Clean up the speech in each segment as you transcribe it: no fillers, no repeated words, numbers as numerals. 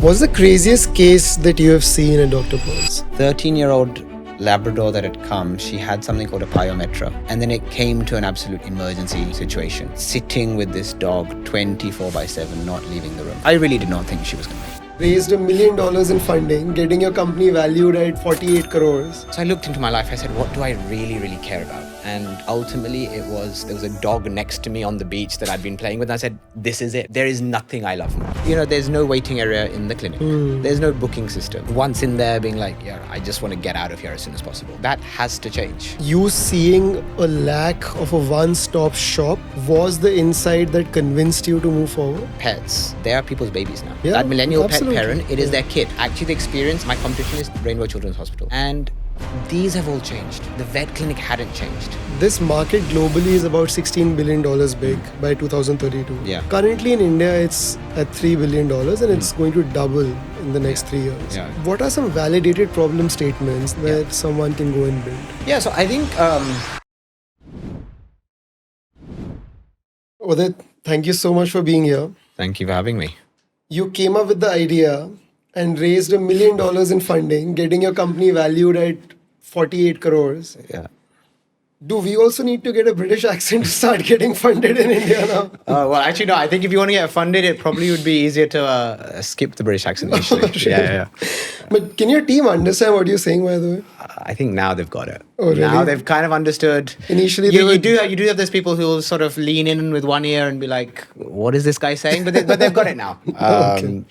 What's the craziest case that you have seen in Dr. Paws? 13-year-old Labrador that had come, she had something called a pyometra. And then it came to an absolute emergency situation. Sitting with this dog 24/7, not leaving the room. I really did not think she was going to make it. Raised $1 million in funding, getting your company valued at 48 crores. So I looked into my life, I said, what do I really care about? And ultimately there was a dog next to me on the beach that I'd been playing with. And I said, this is it. There is nothing I love more. You know, there's no waiting area in the clinic. There's no booking system. Once in there being like, yeah, I just want to get out of here as soon as possible. That has to change. You seeing a lack of a one-stop shop was the insight that convinced you to move forward? Pets, they are people's babies now. Yeah, that millennial absolutely. pet parent, it is their kid. Actually, the experience, my competition is Rainbow Children's Hospital. And these have all changed. The vet clinic hadn't changed. This market globally is about $16 billion big by 2032. Yeah. Currently in India, it's at $3 billion and it's going to double in the next 3 years. Yeah. What are some validated problem statements that someone can go and build? Yeah, so I think... Udit, thank you so much for being here. Thank you for having me. You came up with the idea and raised $1 million in funding, getting your company valued at 48 crores. Yeah. Do we also need to get a British accent to start getting funded in India now? Well, actually, no. I think if you want to get funded, it probably would be easier to skip the British accent initially. Yeah. But can your team understand what you're saying, by the way? I think now they've got it. Oh, really? Now they've kind of understood. Initially, you do have those people who will sort of lean in with one ear and be like, "What is this guy saying?" But they've got it now. Okay.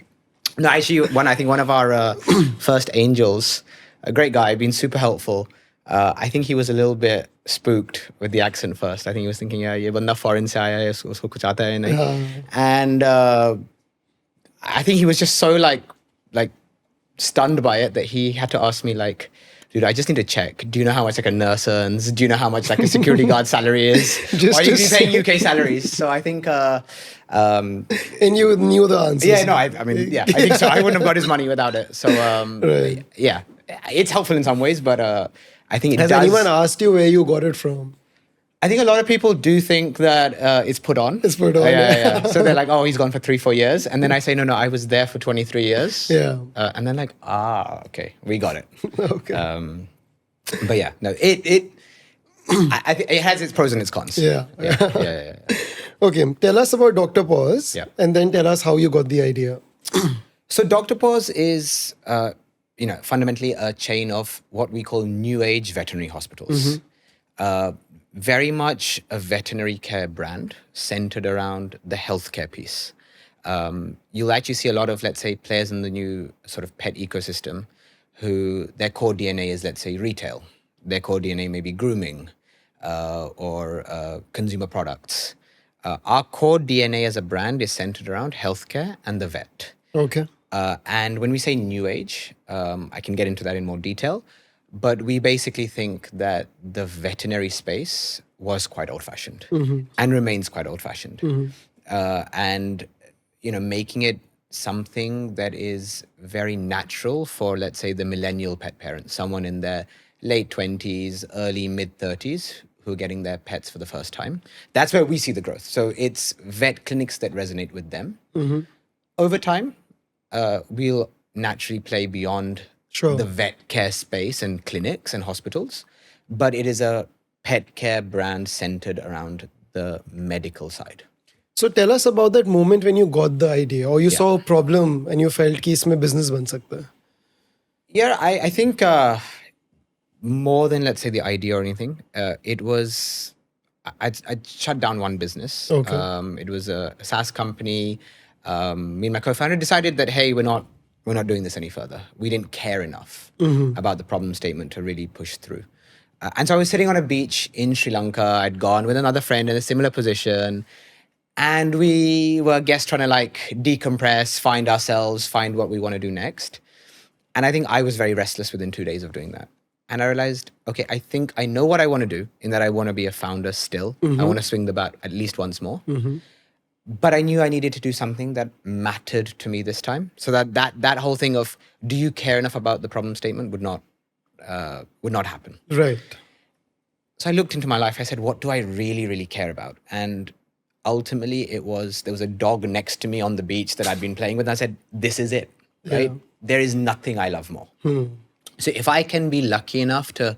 No, actually, I think one of our first angels, a great guy, been super helpful. I think he was a little bit spooked with the accent first. I think he was thinking, "ये बंदा foreign से आया है, उसको कुछ आता है नहीं." And I think he was just so like stunned by it that he had to ask me like, dude, I just need to check. Do you know how much like a nurse earns? Do you know how much like a security guard salary is? Just Why do you to be paying UK salaries? So I think... And you knew the answers. yeah, no, I mean, yeah, I think so. I wouldn't have got his money without it. So, Right. yeah, it's helpful in some ways, but I think it Has does... anyone asked you where you got it from? I think a lot of people do think that it's put on. It's put on, Yeah. So they're like, oh, he's gone for 3-4 years. And then I say, no, I was there for 23 years. Yeah. And then like, okay, we got it. Okay. But yeah, no, I think it has its pros and its cons. Yeah. Okay, tell us about Dr. Paws, Yeah. and then tell us how you got the idea. So Dr. Paws is, fundamentally a chain of what we call new age veterinary hospitals. Very much a veterinary care brand centered around the healthcare piece. You'll actually see a lot of, let's say, players in the new sort of pet ecosystem who their core DNA is, let's say, retail. Their core DNA may be grooming or consumer products. Our core DNA as a brand is centered around healthcare and the vet. Okay. And when we say new age, I can get into that in more detail, but we basically think that the veterinary space was quite old-fashioned and remains quite old-fashioned. And, making it something that is very natural for, let's say, the millennial pet parent, someone in their late 20s, early mid-30s, who are getting their pets for the first time. That's where we see the growth. So it's vet clinics that resonate with them. Over time, we'll naturally play beyond the vet care space and clinics and hospitals, but it is a pet care brand centered around the medical side. So tell us about that moment when you got the idea or you saw a problem and you felt कि इसमें business बन सकता है. Yeah, I think more than, let's say, the idea or anything, it was... I'd shut down one business. Okay. It was a SaaS company. Me and my co-founder decided that, hey, we're not doing this any further. We didn't care enough about the problem statement to really push through. And so I was sitting on a beach in Sri Lanka. I'd gone with another friend in a similar position. And we were, trying to like decompress, find ourselves, find what we want to do next. And I think I was very restless within 2 days of doing that. And I realized, okay, I think I know what I want to do, in that I want to be a founder still. I want to swing the bat at least once more. But I knew I needed to do something that mattered to me this time. So that whole thing of, do you care enough about the problem statement would not happen. Right. So I looked into my life. I said, what do I really care about? And ultimately there was a dog next to me on the beach that I'd been playing with. And I said, this is it. right? Yeah. There is nothing I love more. So if I can be lucky enough to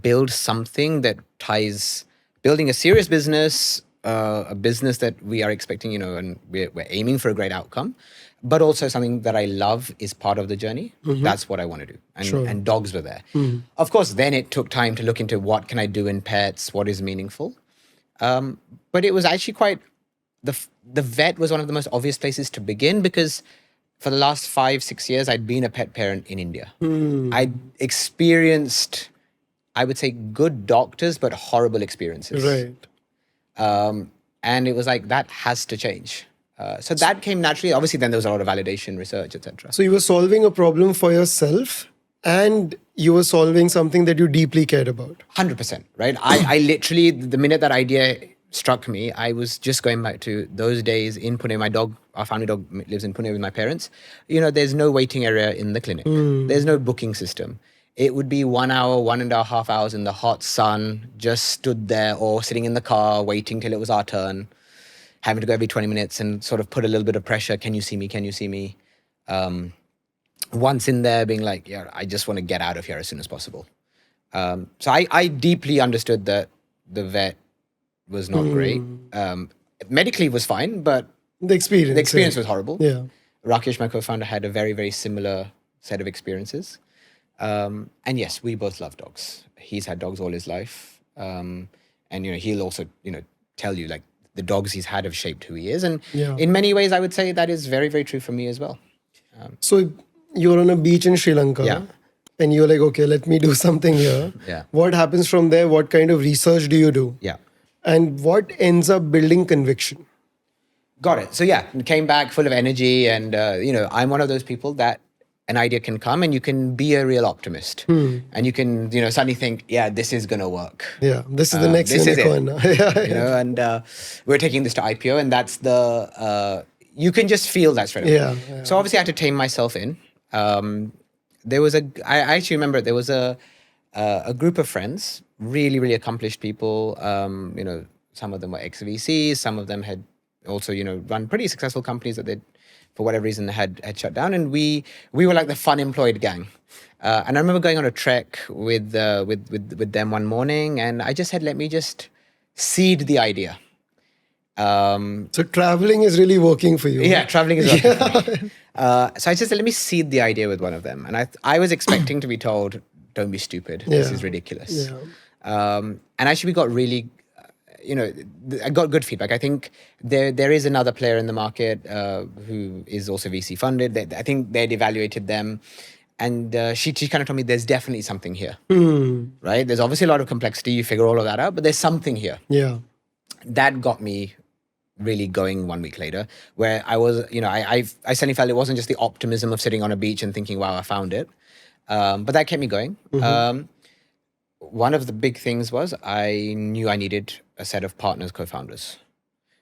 build something that ties, building a serious business, a business that we are expecting, and we're aiming for a great outcome, but also something that I love is part of the journey. That's what I want to do. And dogs were there. Of course, then it took time to look into what can I do in pets, what is meaningful. But it was actually quite, the vet was one of the most obvious places to begin because for the last 5-6 years, I'd been a pet parent in India. I'd experienced, I would say, good doctors, but horrible experiences. Right. And it was like, that has to change. So that came naturally. Obviously, then there was a lot of validation, research, etc. So you were solving a problem for yourself and you were solving something that you deeply cared about. 100%, right? I literally, the minute that idea struck me, I was just going back to those days in Pune. Our family dog lives in Pune with my parents. There's no waiting area in the clinic. There's no booking system. It would be 1 hour, 1.5 hours in the hot sun, just stood there or sitting in the car, waiting till it was our turn, having to go every 20 minutes and sort of put a little bit of pressure. Can you see me? Can you see me? Once in there being like, yeah, I just want to get out of here as soon as possible. So I deeply understood that the vet was not great. Medically was fine, but The experience. was horrible. Yeah. Rakesh, my co-founder, had a very, very similar set of experiences. And yes, we both love dogs. He's had dogs all his life. And, he'll also, tell you like the dogs he's had have shaped who he is. And in many ways, I would say that is very, very true for me as well. So you're on a beach in Sri Lanka. Yeah. And you're like, okay, let me do something here. Yeah. What happens from there? What kind of research do you do? Yeah. And what ends up building conviction? Got it. So came back full of energy. And, I'm one of those people that an idea can come and you can be a real optimist. And you can, suddenly think, yeah, this is going to work. Yeah, this is the next this is unicorn. And we're taking this to IPO and that's you can just feel that straight away. Yeah. So obviously I had to tame myself in. I actually remember there was a group of friends, really, really accomplished people. Some of them were ex-VCs, some of them had also, run pretty successful companies that they'd, for whatever reason, had shut down. And we were like the fun employed gang. And I remember going on a trek with them one morning, and I just said, let me just seed the idea. So traveling is really working for you. Yeah, traveling is working for me. So I just said, let me seed the idea with one of them. And I was expecting to be told, don't be stupid. This is ridiculous. Yeah. And actually we got really, I got good feedback. I think there is another player in the market who is also VC funded. I think they'd evaluated them. And she kind of told me there's definitely something here, right? There's obviously a lot of complexity. You figure all of that out, but there's something here. Yeah. That got me really going 1 week later, where I was, I suddenly felt it wasn't just the optimism of sitting on a beach and thinking, wow, I found it. But that kept me going. One of the big things was I knew I needed a set of partners, co-founders.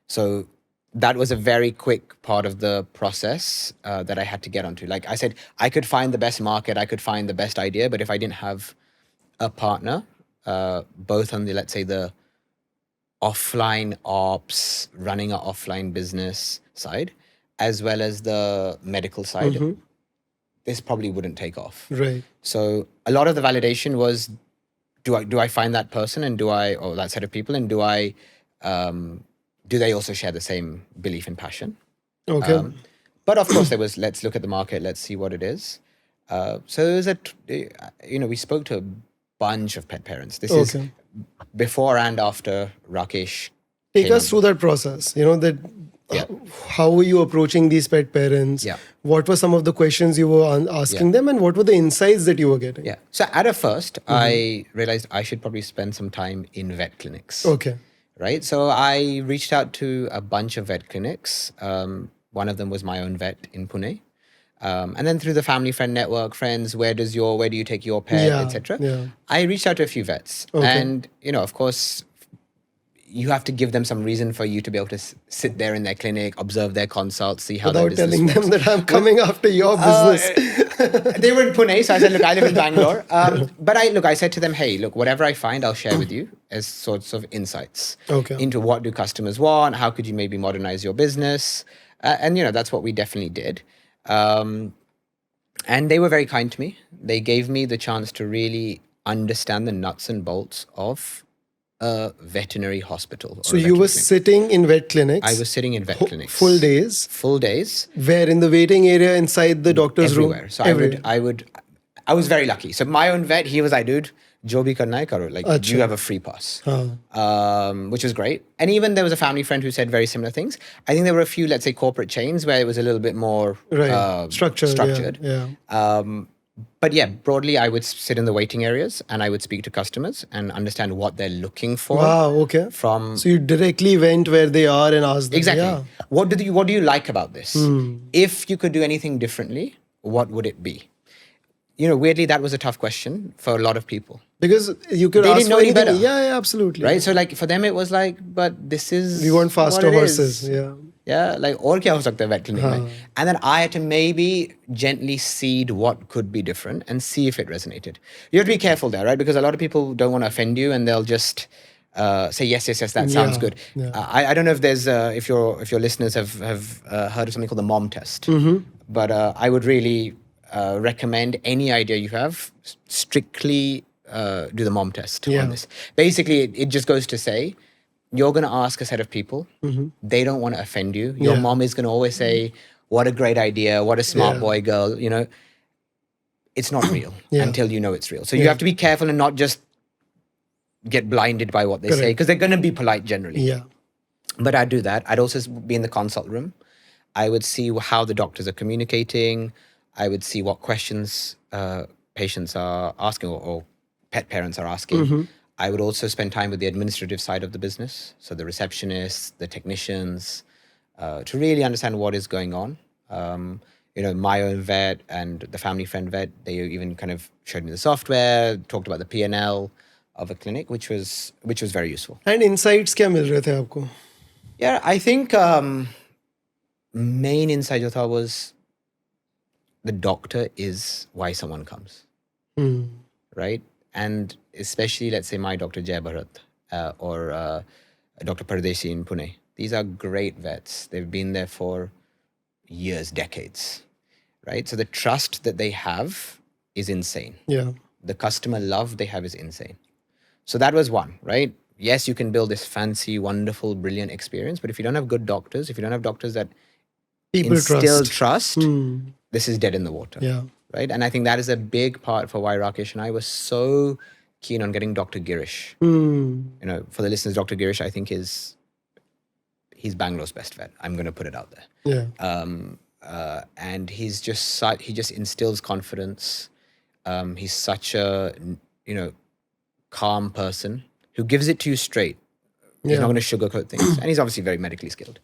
So that was a very quick part of the process that I had to get onto. Like I said, I could find the best market, I could find the best idea, but if I didn't have a partner, both on the, let's say, the offline ops, running an offline business side, as well as the medical side, this probably wouldn't take off. Right. So a lot of the validation was, do I find that person or that set of people, and do they also share the same belief and passion? Okay. But of course there was, let's look at the market, let's see what it is. So there was we spoke to a bunch of pet parents. This is before and after Rakesh. Take us through that process. How were you approaching these pet parents? Yeah. What were some of the questions you were asking them, and what were the insights that you were getting? Yeah. So at a first, I realized I should probably spend some time in vet clinics. Okay. Right. So I reached out to a bunch of vet clinics. One of them was my own vet in Pune. And then through the family friend network, friends, where do you take your pet, etc. Yeah. I reached out to a few vets, and of course, you have to give them some reason for you to be able to sit there in their clinic, observe their consults, see how without their business telling works. them that I'm coming after your business. They were in Pune, so I said, look, I live in Bangalore. But I said to them, hey, look, whatever I find, I'll share with you as sorts of insights into what do customers want, how could you maybe modernize your business, and that's what we definitely did. And they were very kind to me. They gave me the chance to really understand the nuts and bolts of a veterinary hospital. So you were sitting in vet clinics. I was sitting in vet clinics. Full days. Full days. Where in the waiting area inside the doctor's Everywhere. room? So I was very lucky. So my own vet, he was like, dude, jo bhi karna hai karo. Like, you have a free pass, which was great. And even there was a family friend who said very similar things. I think there were a few, let's say, corporate chains where it was a little bit more structured. Yeah. But yeah, broadly, I would sit in the waiting areas and I would speak to customers and understand what they're looking for. Wow, okay. So you directly went where they are and asked them. Exactly. Yeah. What do you like about this? If you could do anything differently, what would it be? Weirdly, that was a tough question for a lot of people. Because you could they ask didn't know for any anything. better. Yeah, absolutely. Right? So like for them, it was like, but this is we want faster what it horses. is. Yeah. Yeah, like और क्या हो सकता है vet clinic में? And then I had to maybe gently seed what could be different and see if it resonated. You have to be careful there, right? Because a lot of people don't want to offend you and they'll just say yes, that sounds good. Yeah. I don't know if there's if your listeners have heard of something called the mom test, but I would really recommend any idea you have, strictly do the mom test on this. Basically, it just goes to say, you're going to ask a set of people. They don't want to offend you. Your mom is going to always say, what a great idea. What a smart boy, girl. It's not real until you know it's real. So you have to be careful and not just get blinded by what they say, because they're going to be polite generally. Yeah. But I'd do that. I'd also be in the consult room. I would see how the doctors are communicating. I would see what questions patients are asking or pet parents are asking. I would also spend time with the administrative side of the business, so the receptionists, the technicians, to really understand what is going on. My own vet and the family friend vet, they even kind of showed me the software, talked about the P&L of a clinic, which was very useful. And insights क्या मिल रहे थे आपको? Yeah, I think main insight I thought was the doctor is why someone comes, right? And especially, let's say, my Dr. Jay Bharat or Dr. Pardeshi in Pune. These are great vets. They've been there for years, decades, right? So the trust that they have is insane. Yeah. The customer love they have is insane. So that was one, right? Yes, you can build this fancy, wonderful, brilliant experience, but if you don't have good doctors, if you don't have doctors that people instill trust, this is dead in the water. Yeah. Right? And I think that is a big part for why Rakesh and I were so keen on getting Dr. Girish. For the listeners, Dr. Girish, I think he's Bangalore's best vet. I'm going to put it out there. Yeah. And he just instills confidence. He's such a, calm person who gives it to you straight. He's not going to sugarcoat things. And he's obviously very medically skilled.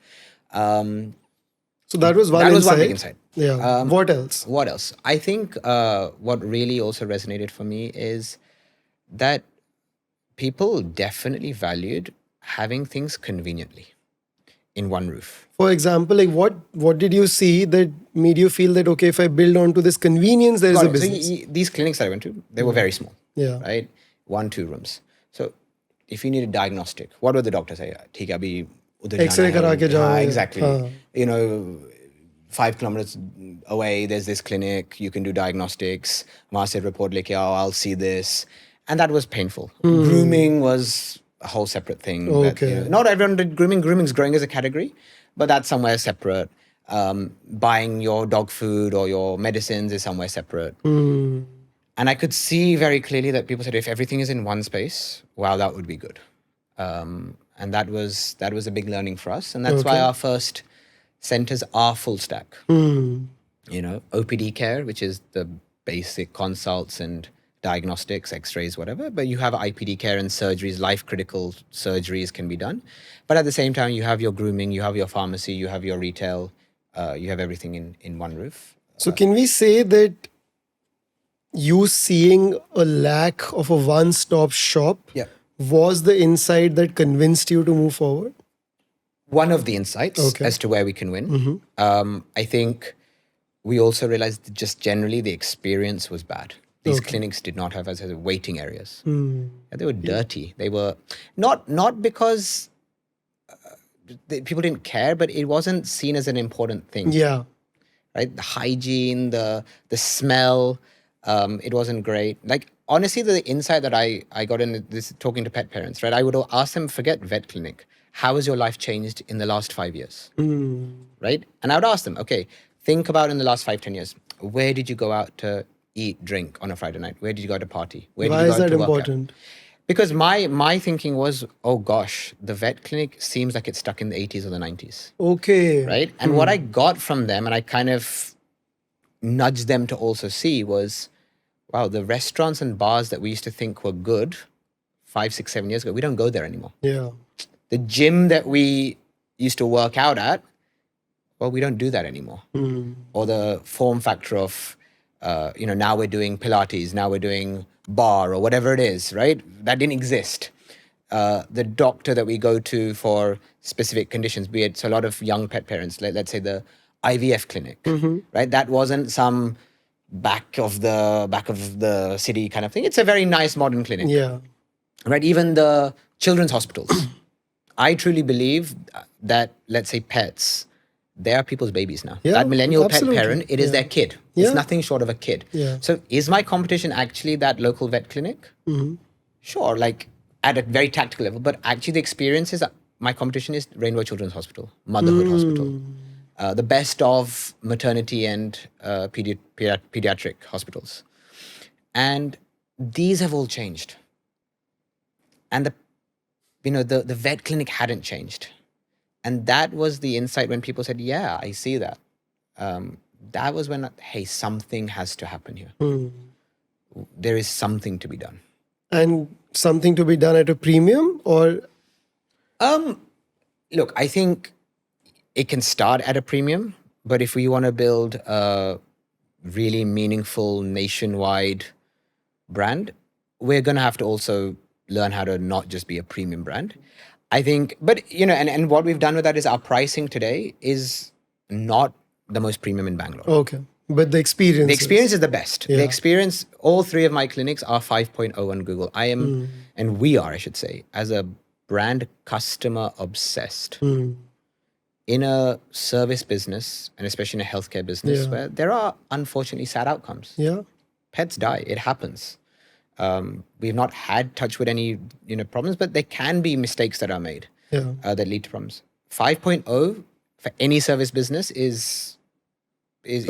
So that was one big insight. Yeah. What else? What else? I think what really also resonated for me is that people definitely valued having things conveniently in one roof. For example, like what did you see that made you feel that, okay, if I build onto this convenience, there is a business? So these clinics I went to, they were very small. Yeah. Right? 1-2 rooms. So if you need a diagnostic, what would the doctor say? ठीक है, अभी उधर X-ray जाना है. करा के जाओ. Exactly. 5 kilometers away, there's this clinic, you can do diagnostics. वहाँ से report लेके आओ, I'll see this. And that was painful. Grooming was a whole separate thing. Okay. That, not everyone did grooming. Grooming's growing as a category, but that's somewhere separate. Buying your dog food or your medicines is somewhere separate. And I could see very clearly that people said, if everything is in one space, wow, that would be good. And that was a big learning for us. And that's why our first centers are full stack. OPD care, which is the basic consults and diagnostics, x-rays, whatever. But you have IPD care and surgeries, life-critical surgeries can be done. But at the same time, you have your grooming, you have your pharmacy, you have your retail, you have everything in one roof. So can we say that you seeing a lack of a one-stop shop was the insight that convinced you to move forward? One of the insights as to where we can win. I think we also realized that just generally the experience was bad. These clinics did not have as waiting areas. They were dirty. They were not because people didn't care, but it wasn't seen as an important thing. Yeah. right? The hygiene, the smell, it wasn't great. Like honestly, the insight that I got in this talking to pet parents, right? I would ask them, forget vet clinic. How has your life changed in the last 5 years? Right? And I would ask them, okay, think about in the last 5-10 years, where did you go out to eat, drink on a Friday night? Where did you go to party? Where did Why you go is out that to work out? important? Because my thinking was, oh gosh, the vet clinic seems like it's stuck in the 80s or the 90s. Okay. Right? And what I got from them, and I kind of nudged them to also see, was, wow, the restaurants and bars that we used to think were good 5, 6, 7 years ago, we don't go there anymore. Yeah. The gym that we used to work out at, well, we don't do that anymore. Or the form factor of, now we're doing Pilates, now we're doing bar or whatever it is, right? That didn't exist. The doctor that we go to for specific conditions, be it, so a lot of young pet parents, let's say the IVF clinic, right? That wasn't some back of the city kind of thing. It's a very nice modern clinic. Yeah. Right? Even the children's hospitals. I truly believe that, let's say, pets, they are people's babies now. Yeah, That millennial absolutely. pet parent, it is their kid. Yeah. It's nothing short of a kid. Yeah. So is my competition actually that local vet clinic? Sure, like at a very tactical level. But actually the experience is, my competition is Rainbow Children's Hospital, Motherhood Hospital. The best of maternity and pediatric hospitals. And these have all changed. And the vet clinic hadn't changed. And that was the insight when people said, yeah, I see that. That was when, hey, something has to happen here. There is something to be done. And something to be done at a premium, or? Look, I think it can start at a premium, but if we want to build a really meaningful nationwide brand, we're going to have to also learn how to not just be a premium brand. I think, but and what we've done with that is our pricing today is not the most premium in Bangalore. Okay. But the experience. The experience is the best. Yeah. The experience, all 3 of my clinics are 5.0 on Google. I am, and we are, I should say, as a brand, customer obsessed. In a service business, and especially in a healthcare business, where there are unfortunately sad outcomes. Yeah. Pets die. It happens. We've not had touch with any problems, but there can be mistakes that are made that lead to problems. 5.0 for any service business is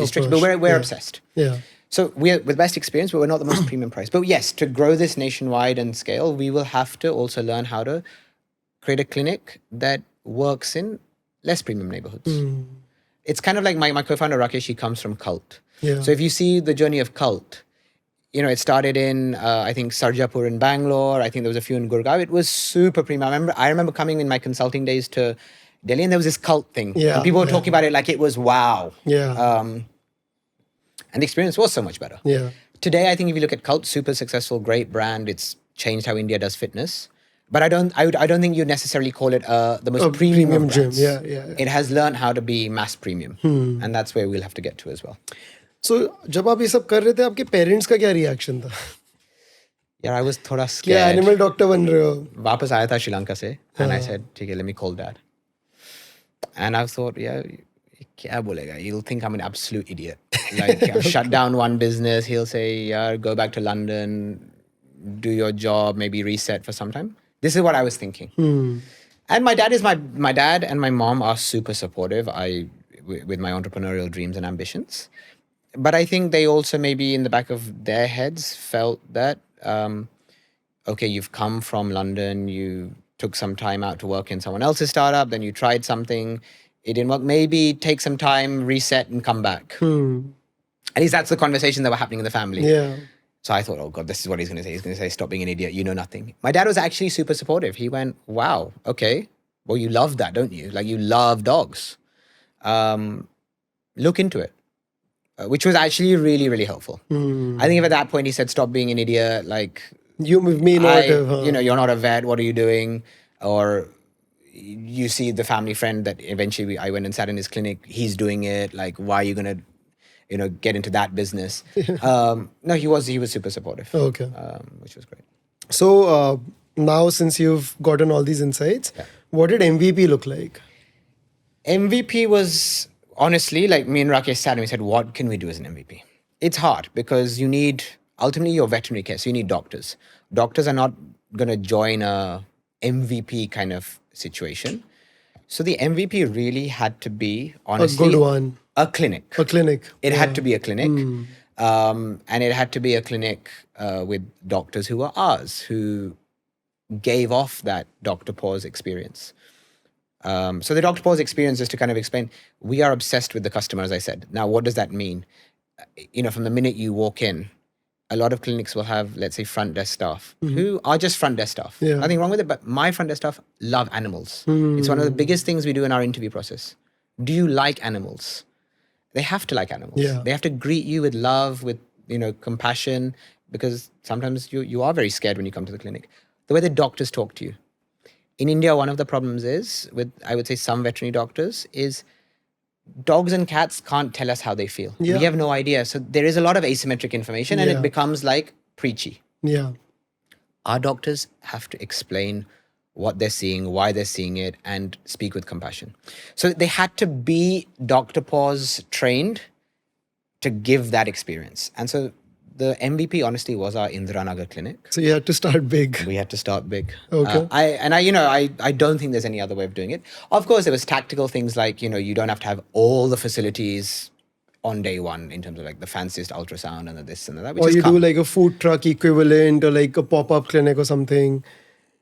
strict, but we're obsessed. Yeah. So we're with best experience, but we're not the most premium price. But yes, to grow this nationwide and scale, we will have to also learn how to create a clinic that works in less premium neighborhoods. It's kind of like my co-founder Rakesh, he comes from Cult. Yeah. So if you see the journey of Cult, it started in, I think, Sarjapur in Bangalore. I think there was a few in Gurgaon. It was super premium. I remember coming in my consulting days to Delhi, and there was this Cult thing. Yeah, And people were talking about it like it was wow. Yeah. And the experience was so much better. Yeah. Today, I think if you look at Cult, super successful, great brand. It's changed how India does fitness. But I don't think you'd necessarily call it the most premium gym. brands. Yeah. It has learned how to be mass premium. And that's where we'll have to get to as well. So, जब आप ये सब कर रहे थे, आपके parents का क्या रिएक्शन था? Yeah, I was थोड़ा क्या scared. एनिमल डॉक्टर बन रहे हो? वापस आया था श्रीलंका से, and I said, ठीक है, let me call dad. And I thought, yeah, क्या बोलेगा? He'll think I'm an absolute idiot. Like, I've shut down one business. He'll say, yeah, go back to London, do your job, maybe reset for some time. This is what I was thinking. And my dad and my mom are super supportive. With my entrepreneurial dreams and ambitions. But I think they also maybe in the back of their heads felt that, okay, you've come from London, you took some time out to work in someone else's startup, then you tried something, it didn't work. Maybe take some time, reset and come back. At least that's the conversation that were happening in the family. Yeah. So I thought, oh God, this is what he's going to say. He's going to say, stop being an idiot. You know nothing. My dad was actually super supportive. He went, wow, okay. Well, you love that, don't you? Like you love dogs. Look into it. Which was actually really, really helpful. I think if at that point he said, stop being an idiot, like... You may not have... you're not a vet, what are you doing? Or you see the family friend that eventually I went and sat in his clinic, he's doing it, like why are you going to get into that business? No, he was super supportive. Okay. Which was great. So now since you've gotten all these insights, what did MVP look like? MVP was honestly, like me and Rakesh sat and we said, what can we do as an MVP? It's hard because you need, ultimately, your veterinary care. So you need doctors. Doctors are not going to join a MVP kind of situation. So the MVP really had to be, honestly, A good one. a clinic. A clinic. It had to be a clinic. And it had to be a clinic with doctors who were ours, who gave off that Dr. Paws experience. So the Dr. Paws experience, just to kind of explain, we are obsessed with the customer, as I said. Now, what does that mean? From the minute you walk in, a lot of clinics will have, let's say, front desk staff who are just front desk staff. Yeah. Nothing wrong with it, but my front desk staff love animals. It's one of the biggest things we do in our interview process. Do you like animals? They have to like animals. Yeah. They have to greet you with love, with compassion, because sometimes you are very scared when you come to the clinic. The way the doctors talk to you. In India, one of the problems is with, I would say, some veterinary doctors is dogs and cats can't tell us how they feel. Yeah. We have no idea. So there is a lot of asymmetric information and Yeah. it becomes like preachy. Yeah. Our doctors have to explain what they're seeing, why they're seeing it, and speak with compassion. So they had to be Dr. Paws trained to give that experience. And so the MVP, honestly, was our Indiranagar clinic. So you had to start big. We had to start big. Okay. I don't think there's any other way of doing it. Of course, there was tactical things like, you don't have to have all the facilities on day one in terms of like the fanciest ultrasound and the this and that. Or you do like a food truck equivalent or like a pop-up clinic or something.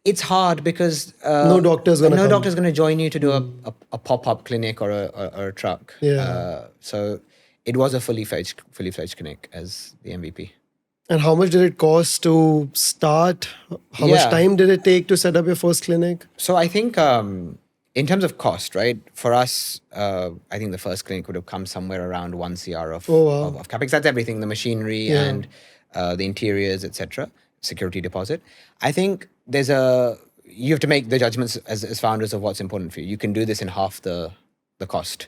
It's hard because No doctor's gonna come. doctor's going to join you to do a pop-up clinic or a truck. Yeah. So it was a fully fledged clinic as the MVP. And how much did it cost to start? How much time did it take to set up your first clinic? So I think in terms of cost, right, for us, I think the first clinic would have come somewhere around 1 CR of capex. That's everything, the machinery and the interiors, etc., security deposit. I think you have to make the judgments as founders of what's important for you. You can do this in half the cost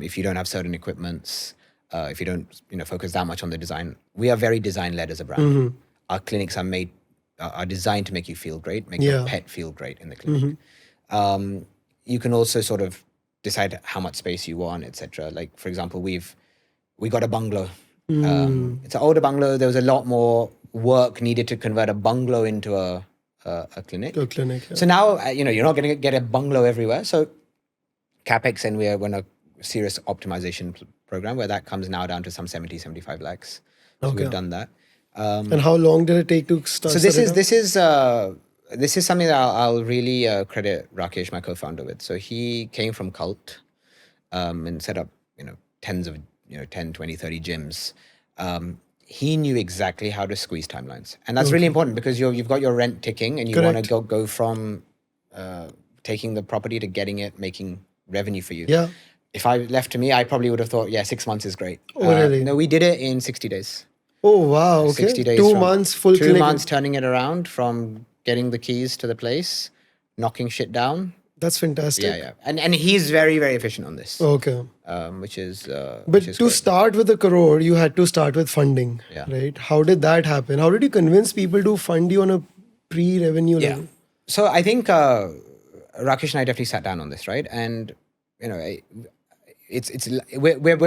if you don't have certain equipments, if you don't focus that much on the design. We are very design-led as a brand. Our clinics are designed to make you feel great, make your pet feel great in the clinic. You can also sort of decide how much space you want, etc. Like, for example, we got a bungalow. It's an older bungalow. There was a lot more work needed to convert a bungalow into a clinic. A clinic. Yeah. So now, you're not going to get a bungalow everywhere. So CapEx, and we're in a serious optimization program where that comes now down to some 70, 75 lakhs. So we've done that. And how long did it take to start? So this is something that I'll really credit Rakesh, my co-founder, with. So he came from Cult and set up tens of 10, 20, 30 gyms. He knew exactly how to squeeze timelines, and that's really important because you've got your rent ticking, and you want to go from taking the property to getting it making revenue for you. Yeah. If I left to me, I probably would have thought, 6 months is great. Oh, really? No, we did it in 60 days. Oh, wow. Okay. 60 days. 2 months full 2 clinic. months turning it around from getting the keys to the place, knocking shit down. That's fantastic. Yeah. And he's very, very efficient on this. Okay. Which is But to start with the Crore, you had to start with funding, right? How did that happen? How did you convince people to fund you on a pre-revenue level? So I think Rakesh and I definitely sat down on this, right? And we're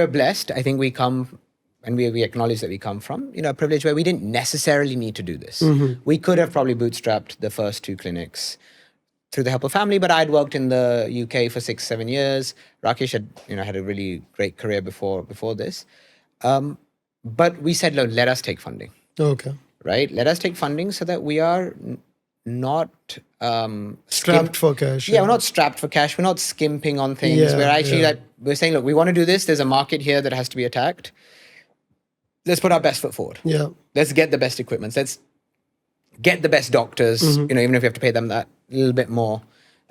blessed. I think we come, and we acknowledge that we come from a privilege where we didn't necessarily need to do this. We could have probably bootstrapped the first 2 clinics through the help of family, but I'd worked in the UK for 6-7 years. Rakesh had a really great career before this. But we said, look, let us take funding. Okay. Right? Let us take funding so that we are not Strapped for cash. Yeah, we're not strapped for cash. We're not skimping on things. Yeah, we're actually we're saying, look, we want to do this. There's a market here that has to be attacked. Let's put our best foot forward. Yeah. Let's get the best equipment. Let's get the best doctors, even if we have to pay them that little bit more.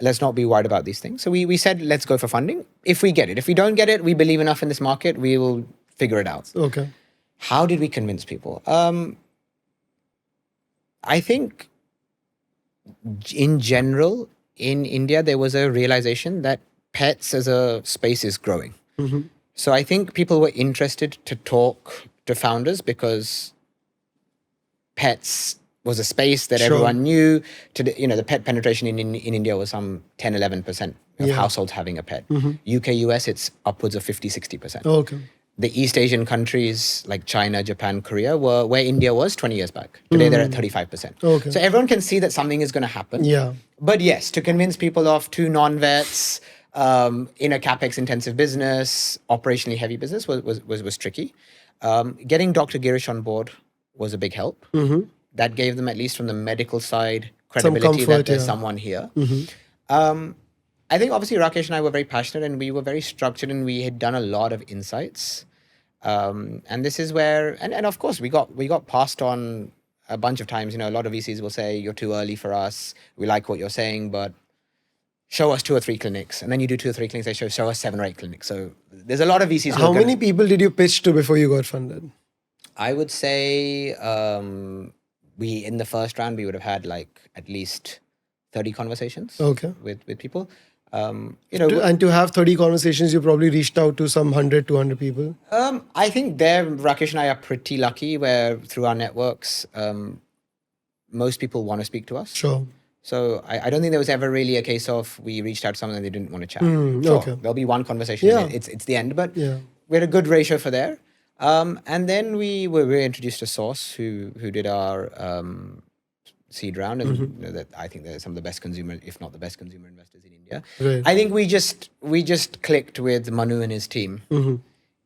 Let's not be worried about these things. So we said, let's go for funding. If we get it. If we don't get it, we believe enough in this market, we will figure it out. Okay. How did we convince people? I think in general, in India, there was a realization that pets as a space is growing. So I think people were interested to talk to founders because pets was a space that everyone knew. The pet penetration in India was some 10, 11% of households having a pet. UK, US, it's upwards of 50, 60%. Okay. The East Asian countries like China, Japan, Korea were where India was 20 years back. Today they're at 35%. Okay. So everyone can see that something is going to happen. Yeah. But yes, to convince people of two non-vets in a capex intensive business, operationally heavy business was tricky. Getting Dr. Girish on board was a big help. That gave them, at least from the medical side, credibility that there's someone here. I think obviously Rakesh and I were very passionate and we were very structured and we had done a lot of insights. And this is where, and of course we got passed on a bunch of times. A lot of VCs will say, you're too early for us. We like what you're saying, but show us 2 or 3 clinics. And then you do 2 or 3 clinics, they show us 7 or 8 clinics. So there's a lot of VCs. How many people did you pitch to before you got funded? I would say in the first round, we would have had like at least 30 conversations with people. And to have 30 conversations, you probably reached out to some 100, 200 people. I think Rakesh and I are pretty lucky where through our networks, most people want to speak to us. Sure. So I don't think there was ever really a case of we reached out to someone and they didn't want to chat. Sure, there'll be one conversation. And it's the end, but we had a good ratio for there. And then we were introduced to Source, who did our seed round, and that I think they're some of the best consumer, if not the best consumer investors in India. Right. I think we just clicked with Manu and his team.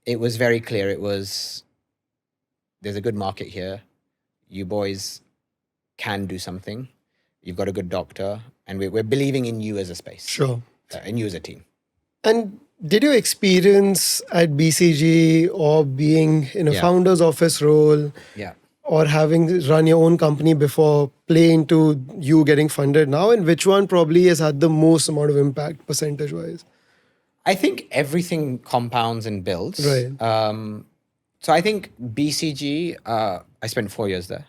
It was very clear. It was, there's a good market here. You boys can do something. You've got a good doctor, and we're believing in you as a space. Sure. And you as a team. And did your experience at BCG or being in a founder's office role or having run your own company before play into you getting funded now? And which one probably has had the most amount of impact percentage-wise? I think everything compounds and builds. Right. So I think BCG, I spent 4 years there.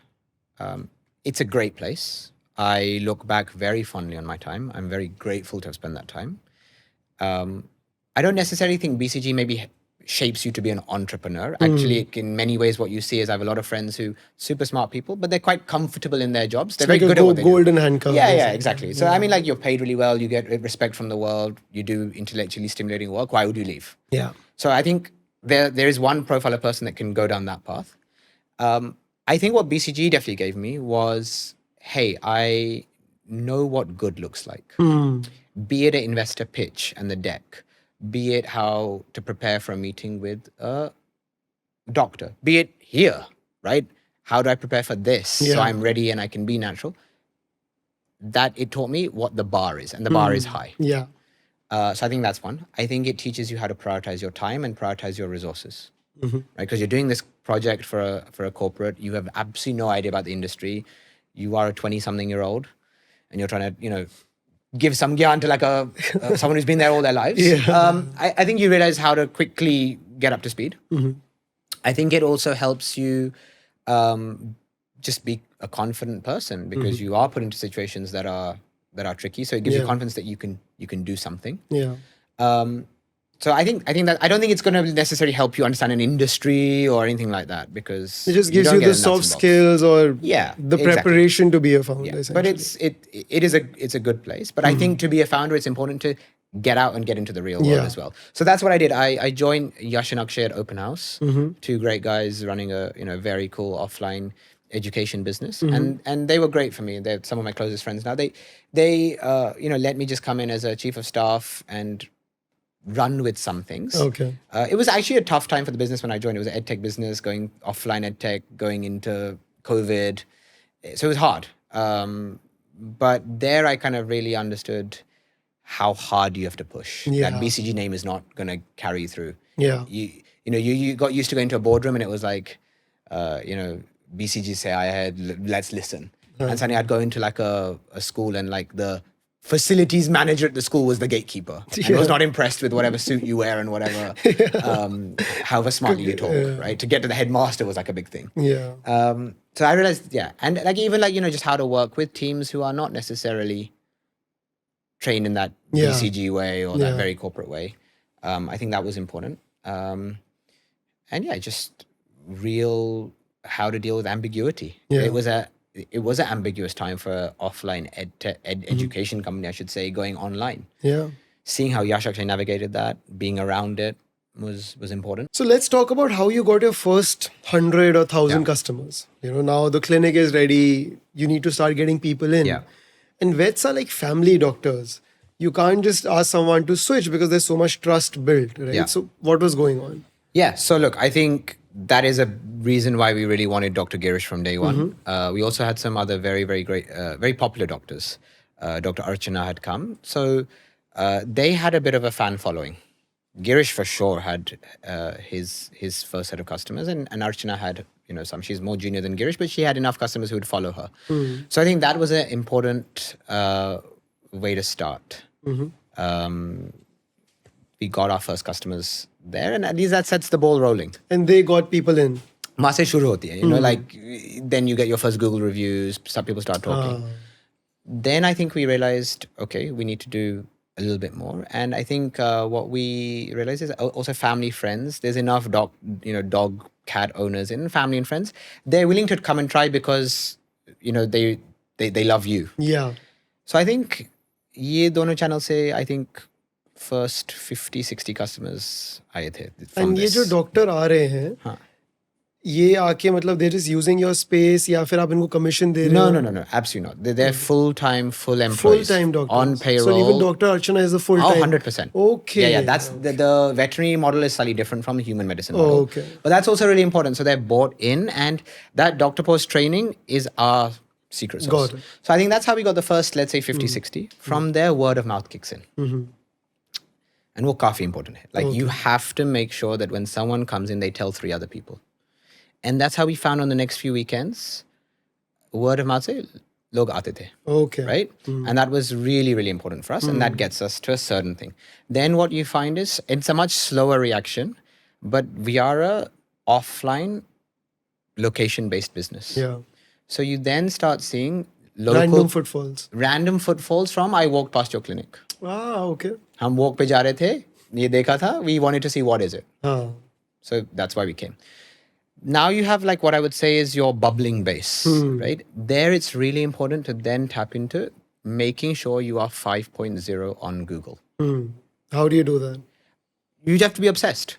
It's a great place. I look back very fondly on my time. I'm very grateful to have spent that time. I don't necessarily think BCG maybe shapes you to be an entrepreneur. Actually, in many ways, what you see is I have a lot of friends who super smart people, but they're quite comfortable in their jobs. They're very good at what they do. Golden handcuff. Yeah, exactly. So I mean, like, you're paid really well. You get respect from the world. You do intellectually stimulating work. Why would you leave? Yeah. So I think there is one profile of person that can go down that path. I think what BCG definitely gave me was, hey, I know what good looks like. Be it an investor pitch and the deck, be it how to prepare for a meeting with a doctor, be it here, right? How do I prepare for this so I'm ready and I can be natural? That it taught me what the bar is, and the bar is high. Yeah. So I think that's one. I think it teaches you how to prioritize your time and prioritize your resources, right? Because you're doing this project for a corporate, you have absolutely no idea about the industry. You are a 20-something-year-old, and you're trying to, give some gyan to like someone who's been there all their lives. I think you realize how to quickly get up to speed. I think it also helps you just be a confident person because you are put into situations that are tricky. So it gives you confidence that you can do something. Yeah. So I think that I don't think it's going to necessarily help you understand an industry or anything like that, because it just gives you the soft skills or the preparation to be a founder. Yeah. But it's a good place. But I think to be a founder, it's important to get out and get into the real world as well. So that's what I did. I joined Yash and Akshay at Open House, 2 great guys running a very cool offline education business, and they were great for me. They're some of my closest friends now. They let me just come in as a chief of staff and run with some things. Okay. It was actually a tough time for the business when I joined. It was an edtech business, going offline edtech, going into COVID. So it was hard. But there I kind of really understood how hard you have to push. That BCG name is not going to carry you through. Yeah. You got used to going to a boardroom and it was like, BCG say I had, let's listen. And suddenly I'd go into like a school and like the facilities manager at the school was the gatekeeper. And was not impressed with whatever suit you wear and whatever, however smartly you talk, right? To get to the headmaster was like a big thing. Yeah. So I realized, and like even like, just how to work with teams who are not necessarily trained in that BCG way or that very corporate way. I think that was important. And just real how to deal with ambiguity. It was it was an ambiguous time for an offline education company, I should say, going online. Yeah. Seeing how Yash actually navigated that, being around it was important. So let's talk about how you got your first 100 or 1,000 customers. Now the clinic is ready. You need to start getting people in. Yeah. And vets are like family doctors. You can't just ask someone to switch because there's so much trust built, right? Yeah. So what was going on? Yeah. So look, I think that is a reason why we really wanted Dr. Girish from day one. We also had some other very, very great, very popular doctors. Dr. Archana had come. So they had a bit of a fan following. Girish for sure had his first set of customers, and Archana had some. She's more junior than Girish, but she had enough customers who would follow her. So I think that was an important way to start. We got our first customers there, and at least that sets the ball rolling. And they got people in. Maase shuru hoti hai, like then you get your first Google reviews. Some people start talking. Then I think we realized, okay, we need to do a little bit more. And I think what we realized is also family, friends. There's enough dog, cat owners in family and friends. They're willing to come and try because, they love you. Yeah. So I think ye dono channel se, I think first 50-60 customers आए थे. And ये जो doctor आ रहे हैं, ये आके मतलब they're just using your space या फिर आप इनको commission दे रहे हो? No, absolutely not. They're full-time, full employees. Full-time doctors. On payroll. So even Dr. Archana is a full-time? 100%. Okay. Yeah, that's the veterinary model is slightly different from the human medicine model. Okay. But that's also really important. So they're bought in, and that Dr. Paws training is our secret sauce. Got it. So I think that's how we got the first, let's say 50-60. From there, word of mouth kicks in. And वो काफी important है. Like you have to make sure that when someone comes in, they tell 3 other people. And that's how we found on the next few weekends, word of mouth se log aate the. Okay. Right? And that was really, really important for us. And that gets us to a certain thing. Then what you find is it's a much slower reaction, but we are a offline location-based business. Yeah. So you then start seeing local random footfalls from I walked past your clinic. Ah, okay. हम walk पे जा रहे थे, ये देखा था, we wanted to see what is it. So that's why we came. Now you have like what I would say is your bubbling base, right? There it's really important to then tap into making sure you are 5.0 on Google. How do you do that? You have to be obsessed.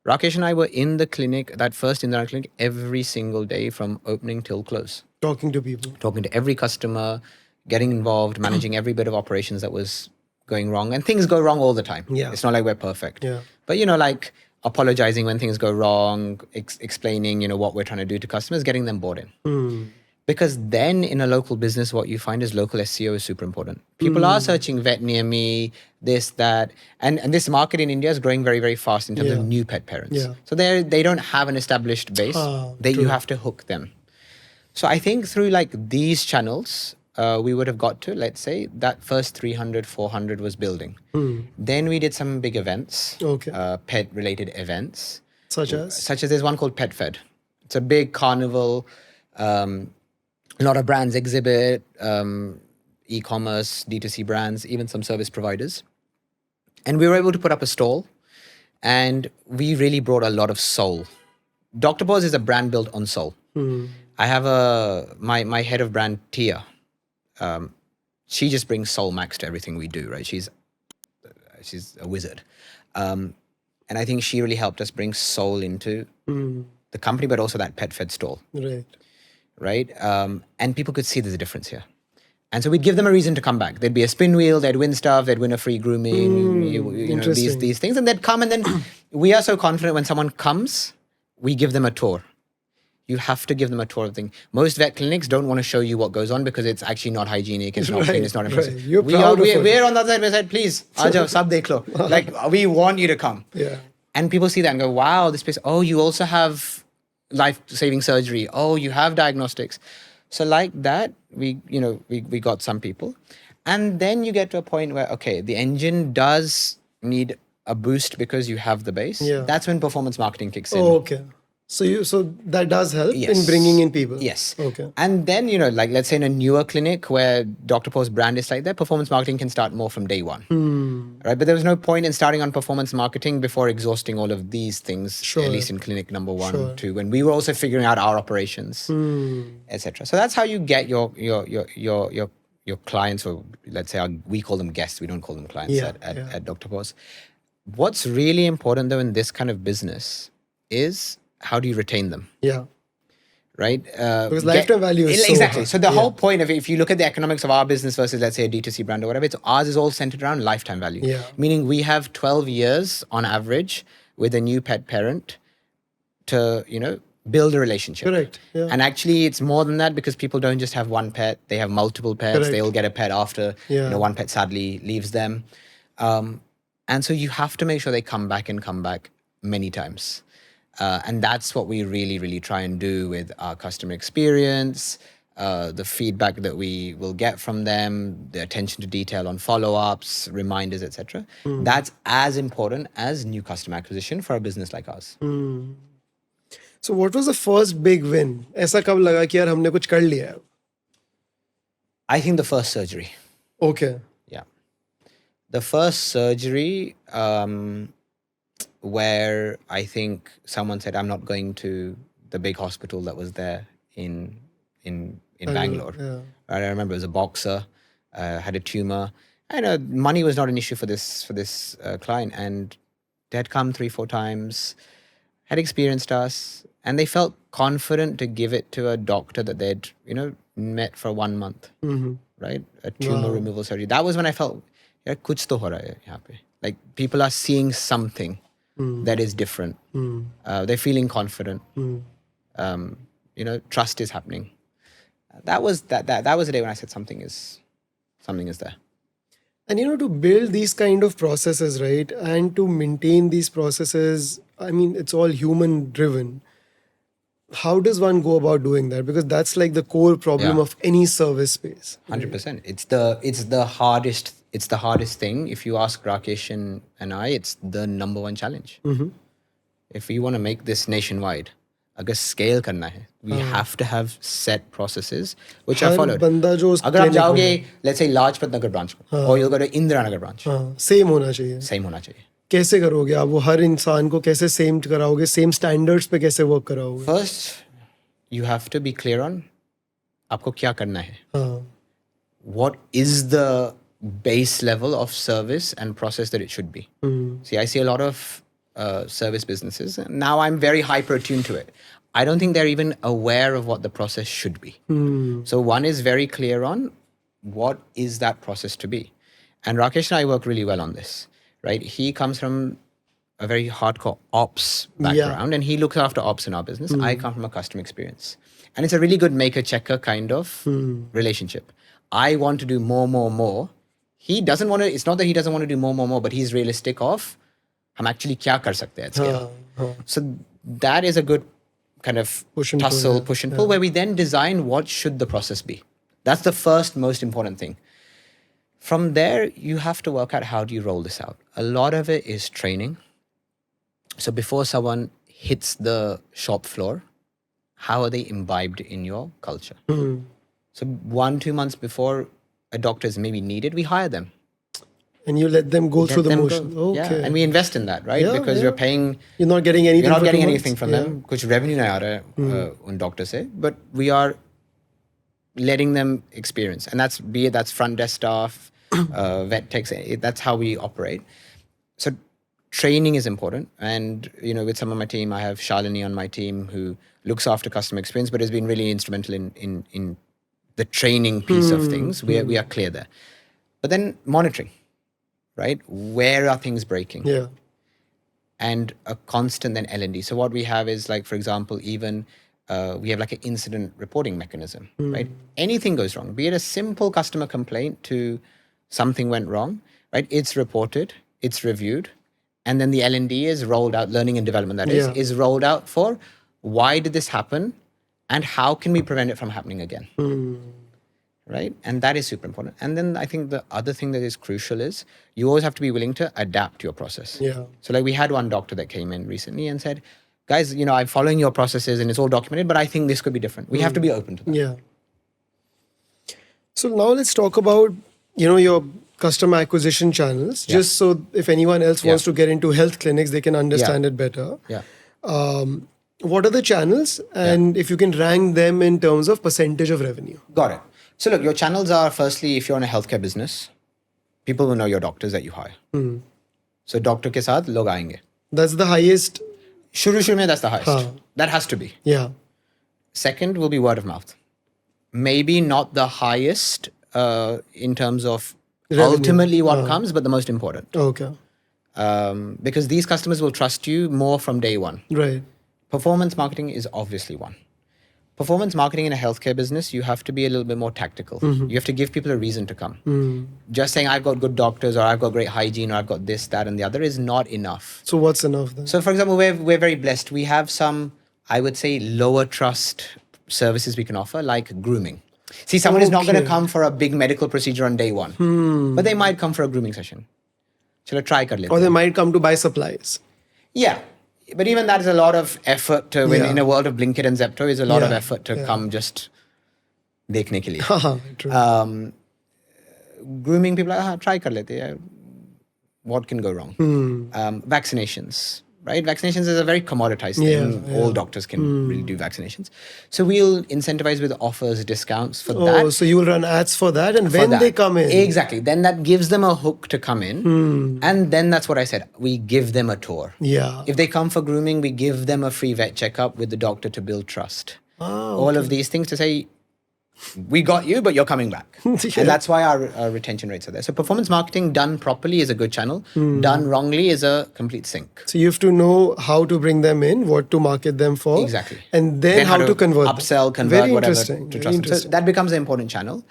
Rakesh and I were in the clinic, that first Indira clinic, every single day from opening till close. Talking to people. Talking to every customer, getting involved, managing every bit of operations that was going wrong. And things go wrong all the time. Yeah. It's not like we're perfect. Yeah. But, like apologizing when things go wrong, explaining, what we're trying to do to customers, getting them bought in. Because then in a local business, what you find is local SEO is super important. People are searching vet near me, this, that. And this market in India is growing very, very fast in terms of new pet parents. Yeah. So they don't have an established base. You have to hook them. So I think through like these channels, we would have got to, let's say, that first 300, 400 was building. Then we did some big events, pet-related events. Such as there's one called Pet Fed. It's a big carnival. A lot of brands exhibit, e-commerce, D2C brands, even some service providers. And we were able to put up a stall, and we really brought a lot of soul. Dr. Paws is a brand built on soul. I have my head of brand, Tia. She just brings soul max to everything we do, right? She's a wizard. And I think she really helped us bring soul into the company, but also that Pet Fed stall. Right? And people could see there's a difference here. And so we'd give them a reason to come back. There'd be a spin wheel, they'd win stuff, they'd win a free grooming, these things. And they'd come, and then we are so confident when someone comes, we give them a tour. You have to give them a tour of the thing. Most vet clinics don't want to show you what goes on because it's actually not hygienic, it's not clean, it's not impressive. You're proud of it. We're on the other side, we said, please, aajo, sab dekh lo. Like, we want you to come. Yeah. And people see that and go, wow, this place, oh, you also have life-saving surgery. Oh, you have diagnostics. So like that, we got some people. And then you get to a point where, okay, the engine does need a boost because you have the base. Yeah. That's when performance marketing kicks in. Oh, okay. So that does help in bringing in people. Yes. Okay. And then, like let's say in a newer clinic where Dr. Paws brand is like that, performance marketing can start more from day one. right? But there was no point in starting on performance marketing before exhausting all of these things, Sure. at least in clinic number 1, Sure. 2, when we were also figuring out our operations, etc. So that's how you get your clients, or let's say we call them guests. We don't call them clients at Dr. Paws. What's really important though in this kind of business is how do you retain them? Yeah. Right? Because lifetime value is exactly. so So the whole point of it, if you look at the economics of our business versus, let's say, a D2C brand or whatever, ours is all centered around lifetime value. Yeah. Meaning we have 12 years on average with a new pet parent to, build a relationship. Correct. Yeah. And actually it's more than that, because people don't just have one pet, they have multiple pets. Correct. They all get a pet after, one pet sadly leaves them. And so you have to make sure they come back many times. And that's what we really, really try and do with our customer experience, the feedback that we will get from them, the attention to detail on follow-ups, reminders, etc. That's as important as new customer acquisition for a business like ours. So what was the first big win? ऐसा कब लगा कि यार हमने कुछ कर लिया है? I think the first surgery. Okay. Yeah. The first surgery, where I think someone said, I'm not going to the big hospital that was there in Bangalore. Yeah. I remember it was a boxer, had a tumor. I know money was not an issue for this client, and they had come 3-4 times, had experienced us, and they felt confident to give it to a doctor that they'd met for 1 month, right? A tumor removal surgery. That was when I felt, kuch to ho raha hai yahan pe. Like people are seeing something that is different. They're feeling confident. Trust is happening. That was the day when I said something is there. And to build these kind of processes, right, and to maintain these processes, I mean, it's all human driven. How does one go about doing that? Because that's like the core problem of any service space. 100%. It's the hardest thing. If you ask Rakesh and I, it's the number one challenge. If we want to make this nationwide, agar scale karna hai, we have to have set processes which are followed. Agar aap jaoge, let's say Lajpat Nagar branch, or you'll go to Indira Nagar branch. Same होना चाहिए. Same होना चाहिए. कैसे करोगे आप वो हर इंसान को कैसे सेम कराओगे, सेम स्टैंडर्ड्स पे कैसे वर्क कराओगे? First, you have to be clear on आपको क्या करना है. What is the base level of service and process that it should be? See, I see a lot of service businesses, and now I'm very hyper attuned to it. I don't think they're even aware of what the process should be. So one is very clear on what is that process to be. And Rakesh and I work really well on this, right? He comes from a very hardcore ops background, and he looks after ops in our business. I come from a customer experience. And it's a really good maker-checker kind of relationship. I want to do more. He doesn't want to, it's not that he doesn't want to do more, but he's realistic of, हम actually क्या कर सकते हैं at scale. So that is a good kind of push and pull, where we then design what should the process be. That's the first most important thing. From there, you have to work out how do you roll this out. A lot of it is training. So before someone hits the shop floor, how are they imbibed in your culture? So 1-2 months before a doctor is maybe needed, we hire them. And you let them go through the motion. Okay. Yeah, and we invest in that, right? Because you're paying. You're not getting anything. You're not getting anything from them. Kuch revenue nahi aa raha hai, un doctor se, but we are letting them experience, and that's front desk staff, vet techs. That's how we operate. So training is important, and with some of my team, I have Shalini on my team who looks after customer experience, but has been really instrumental in the training piece of things. We are clear there, but then monitoring. Right? Where are things breaking? Yeah. And a constant then L&D. So what we have is, like, for example, even we have like an incident reporting mechanism, right? Anything goes wrong, be it a simple customer complaint to something went wrong, right? It's reported, it's reviewed, and then the L&D is rolled out, learning and development is rolled out for why did this happen and how can we prevent it from happening again? Right? And that is super important. And then I think the other thing that is crucial is you always have to be willing to adapt your process. Yeah. So like we had one doctor that came in recently and said, guys, I'm following your processes and it's all documented, but I think this could be different. We have to be open to that. Yeah. So now let's talk about, your customer acquisition channels, just so if anyone else wants to get into health clinics, they can understand it better. What are the channels, and if you can rank them in terms of percentage of revenue? Got it. So look, your channels are, firstly, if you're in a healthcare business, people will know your doctors that you hire. So doctor ke saath log aayenge. That's the highest. Shuru mein, that's the highest. That has to be. Yeah. Second will be word of mouth. Maybe not the highest in terms of revenue. Ultimately what comes, but the most important. Okay. Because these customers will trust you more from day one. Right. Performance marketing is obviously one. Performance marketing in a healthcare business, you have to be a little bit more tactical. You have to give people a reason to come. Just saying, I've got good doctors, or I've got great hygiene, or I've got this, that, and the other is not enough. So what's enough then? So for example, we're very blessed. We have some, I would say, lower trust services we can offer, like grooming. See, someone is not going to come for a big medical procedure on day one, but they might come for a grooming session. Chalo, try kar lete. Or they might come to buy supplies. Yeah. But even that is a lot of effort to, in a world of Blinkit and Zepto, is a lot of effort to come just dekhne ke liye. True. Grooming, people are, try kar lete. What can go wrong? Vaccinations, right? Vaccinations is a very commoditized thing. All doctors can really do vaccinations. So we'll incentivize with offers, discounts for that. Oh, so you will run ads for that, and when they come in. Exactly. Then that gives them a hook to come in. And then that's what I said. We give them a tour. Yeah. If they come for grooming, we give them a free vet checkup with the doctor to build trust. All of these things to say, we got you, but you're coming back. And that's why our retention rates are there. So performance marketing done properly is a good channel. Done wrongly is a complete sink. So you have to know how to bring them in, what to market them for. Exactly. And then how to convert upsell, them. convert, Very whatever interesting. to trust them. So that becomes an important channel.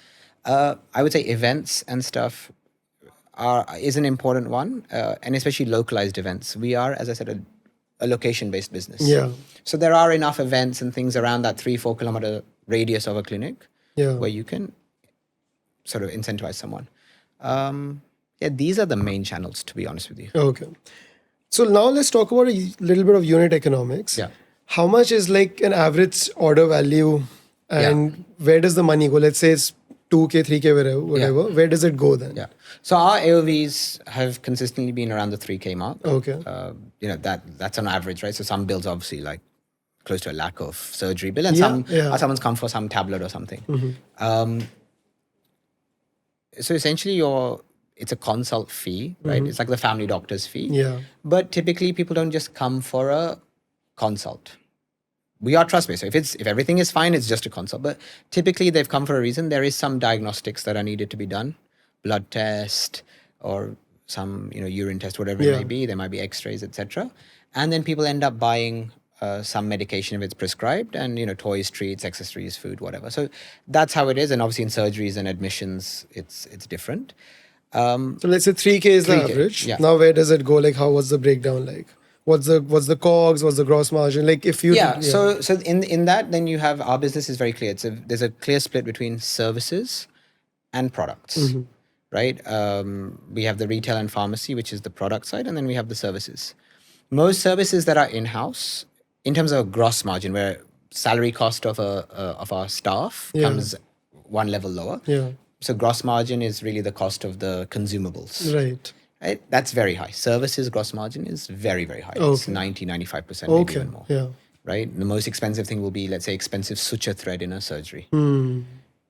I would say events and stuff is an important one, and especially localized events. We are, as I said, a location-based business. Yeah. So there are enough events and things around that 3-4 kilometer radius of a clinic where you can sort of incentivize someone. These are the main channels, to be honest with you. Okay. So now let's talk about a little bit of unit economics. Yeah. How much is like an average order value, and where does the money go? Let's say it's 2K, 3K, whatever. Where does it go then? Yeah. So our AOVs have consistently been around the 3K mark. Okay. That's on average, right? So some bills obviously like close to a lakh of surgery bill, and someone's come for some tablet or something. So essentially it's a consult fee, right? It's like the family doctor's fee. Yeah. But typically people don't just come for a consult. We are trust-based. So if everything is fine, it's just a consult. But typically they've come for a reason. There is some diagnostics that are needed to be done. Blood test or some urine test, whatever it may be. There might be x-rays, etc. And then people end up buying some medication if it's prescribed, and toys, treats, accessories, food, whatever. So that's how it is. And obviously in surgeries and admissions, it's different. So let's say 3K is the average. Yeah. Now where does it go? Like what's the breakdown like? What's the COGS? What's the gross margin? Like if you So in that, then you have, our business is very clear. There's a clear split between services and products, right? We have the retail and pharmacy, which is the product side, and then we have the services. Most services that are in-house, in terms of gross margin, where salary cost of our staff comes one level lower. Yeah. So gross margin is really the cost of the consumables. Right. That's very high. Services gross margin is very, very high. It's 90-95%, maybe even more. Yeah. Right? The most expensive thing will be, let's say, expensive suture thread in a surgery.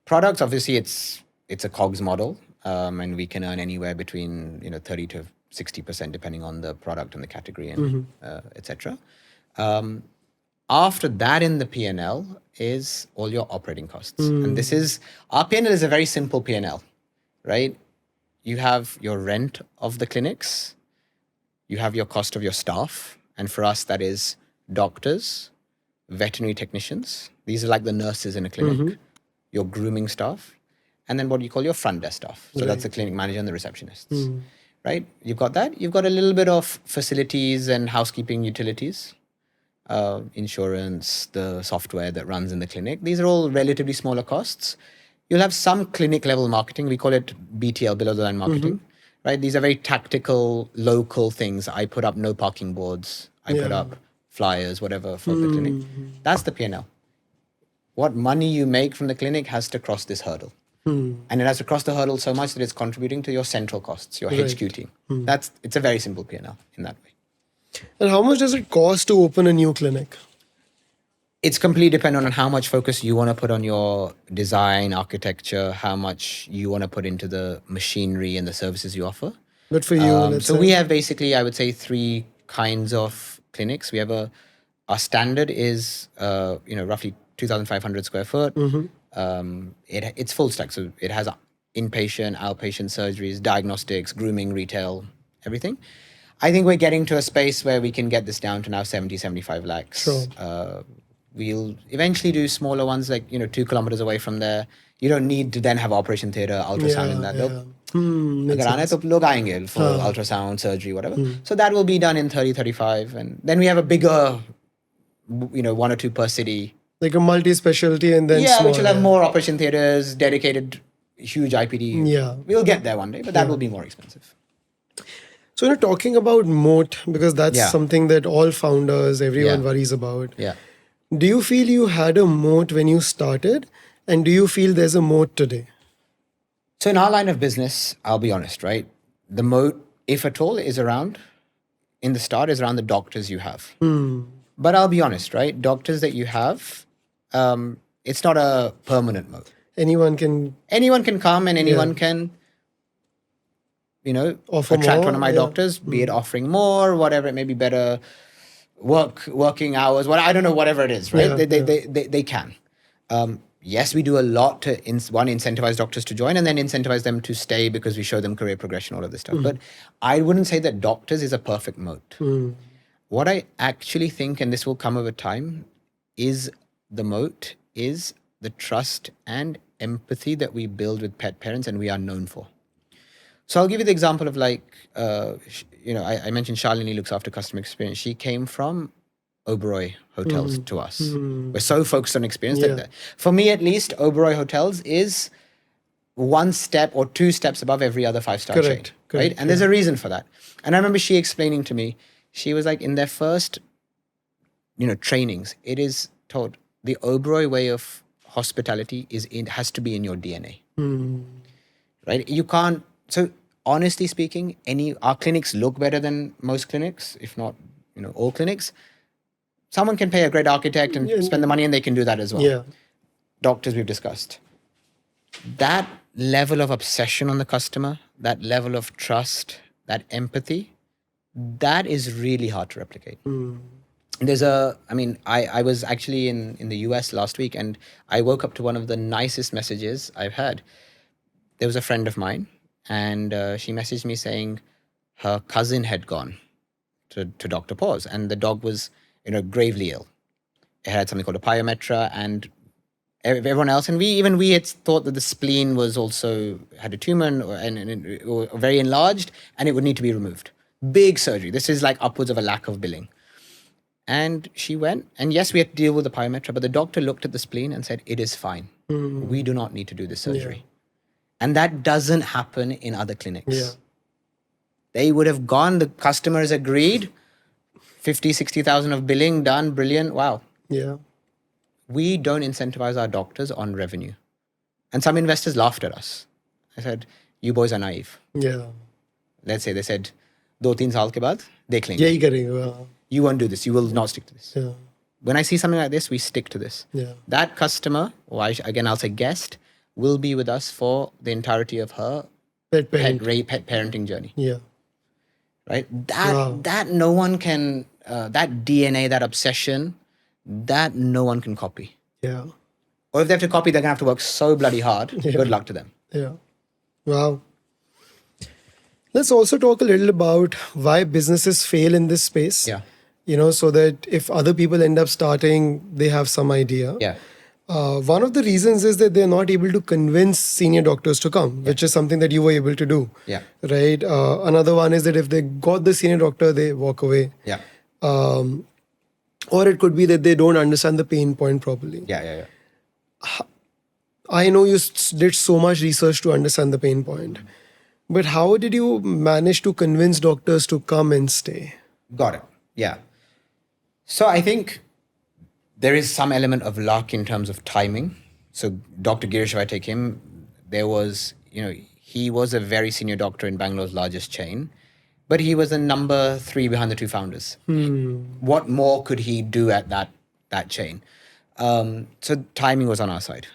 Products, obviously, it's a COGS model, and we can earn anywhere between 30 to 60% depending on the product and the category and etc. After that in the P&L is all your operating costs. And our P&L is a very simple P&L, right? You have your rent of the clinics, you have your cost of your staff, and for us that is doctors, veterinary technicians. These are like the nurses in a clinic, your grooming staff, and then what you call your front desk staff. So that's the clinic manager and the receptionists, right? You've got that. You've got a little bit of facilities and housekeeping utilities, insurance, the software that runs in the clinic. These are all relatively smaller costs. You'll have some clinic level marketing. We call it BTL, below the line marketing, right? These are very tactical, local things. I put up no parking boards. I put up flyers, whatever, for the clinic. That's the P&L. What money you make from the clinic has to cross this hurdle. And it has to cross the hurdle so much that it's contributing to your central costs, your HQ team. It's a very simple P&L in that way. And how much does it cost to open a new clinic? It's completely dependent on how much focus you want to put on your design, architecture, how much you want to put into the machinery and the services you offer. But for you, let's say. We have basically, I would say, 3 kinds of clinics. We have our standard is, roughly 2,500 square foot. It's full stack. So it has inpatient, outpatient surgeries, diagnostics, grooming, retail, everything. I think we're getting to a space where we can get this down to now 70, 75 lakhs. Sure. We'll eventually do smaller ones, like 2 kilometers away from there. You don't need to then have operation theater, ultrasound in that. अगर आना है तो लोग आएंगे for ultrasound, surgery, whatever. So that will be done in 30, 35. And then we have a bigger, 1 or 2 per city. Like a multi-specialty and then small, which will have more operation theaters, dedicated, huge IPD. Yeah. We'll get there one day, but that will be more expensive. So talking about moat, because that's something that all founders, everyone worries about. Yeah. Do you feel you had a moat when you started? And do you feel there's a moat today? So in our line of business, I'll be honest, right? The moat, if at all, is around the doctors you have. But I'll be honest, right? Doctors that you have, it's not a permanent moat. Anyone can come and anyone can, offer attract more, one of my doctors, be it offering more, whatever, it may be better working hours, I don't know, whatever it is, right? They can. Yes, we do a lot to incentivize doctors to join and then incentivize them to stay because we show them career progression, all of this stuff. But I wouldn't say that doctors is a perfect moat. What I actually think, and this will come over time, is the moat is the trust and empathy that we build with pet parents and we are known for. So I'll give you the example of I mentioned Shalini looks after customer experience. She came from Oberoi Hotels to us. We're so focused on experience that for me at least, Oberoi Hotels is 1 step or 2 steps above every other 5-star chain. Right? And there's a reason for that. And I remember she explaining to me, she was like, in their first, trainings, it is taught the Oberoi way of hospitality has to be in your DNA. Right? You can't. So honestly speaking, our clinics look better than most clinics, if not, all clinics. Someone can pay a great architect and spend the money and they can do that as well. Yeah. Doctors we've discussed. That level of obsession on the customer, that level of trust, that empathy, that is really hard to replicate. I was actually in the US last week and I woke up to one of the nicest messages I've had. There was a friend of mine and she messaged me saying her cousin had gone to Dr. Paws and the dog was, gravely ill. It had something called a pyometra and everyone else. And we had thought that the spleen was also had a tumor or very enlarged and it would need to be removed. Big surgery. This is like upwards of a lakh of billing. And she went, and yes, we had to deal with the pyometra, but the doctor looked at the spleen and said, it is fine. We do not need to do this surgery. And that doesn't happen in other clinics. Yeah. They would have gone, the customers agreed, 50, 60,000 of billing done, brilliant, wow. Yeah. We don't incentivize our doctors on revenue. And some investors laughed at us. I said, you boys are naive. Yeah. Let's say they said, 2-3 saal ke baad, dekh lenge. Yahi karenge. You won't do this. You will not stick to this. Yeah. When I see something like this, we stick to this. Yeah. That customer, or I'll say guest, will be with us for the entirety of her pet parenting journey. Yeah. Right? That no one can, that DNA, that obsession, that no one can copy. Yeah. Or if they have to copy, they're going to have to work so bloody hard. Yeah. Good luck to them. Yeah. Wow. Let's also talk a little about why businesses fail in this space. Yeah. So that if other people end up starting, they have some idea. Yeah. One of the reasons is that they're not able to convince senior doctors to come, which is something that you were able to do. Yeah. Right. Another one is that if they got the senior doctor, they walk away. Yeah. Or it could be that they don't understand the pain point properly. Yeah. I know you did so much research to understand the pain point. But how did you manage to convince doctors to come and stay? Got it. Yeah. So I think there is some element of luck in terms of timing. So Dr. Girish, if I take him, there was, he was a very senior doctor in Bangalore's largest chain, but he was the number 3 behind the 2 founders. What more could he do at that chain? So timing was on our side.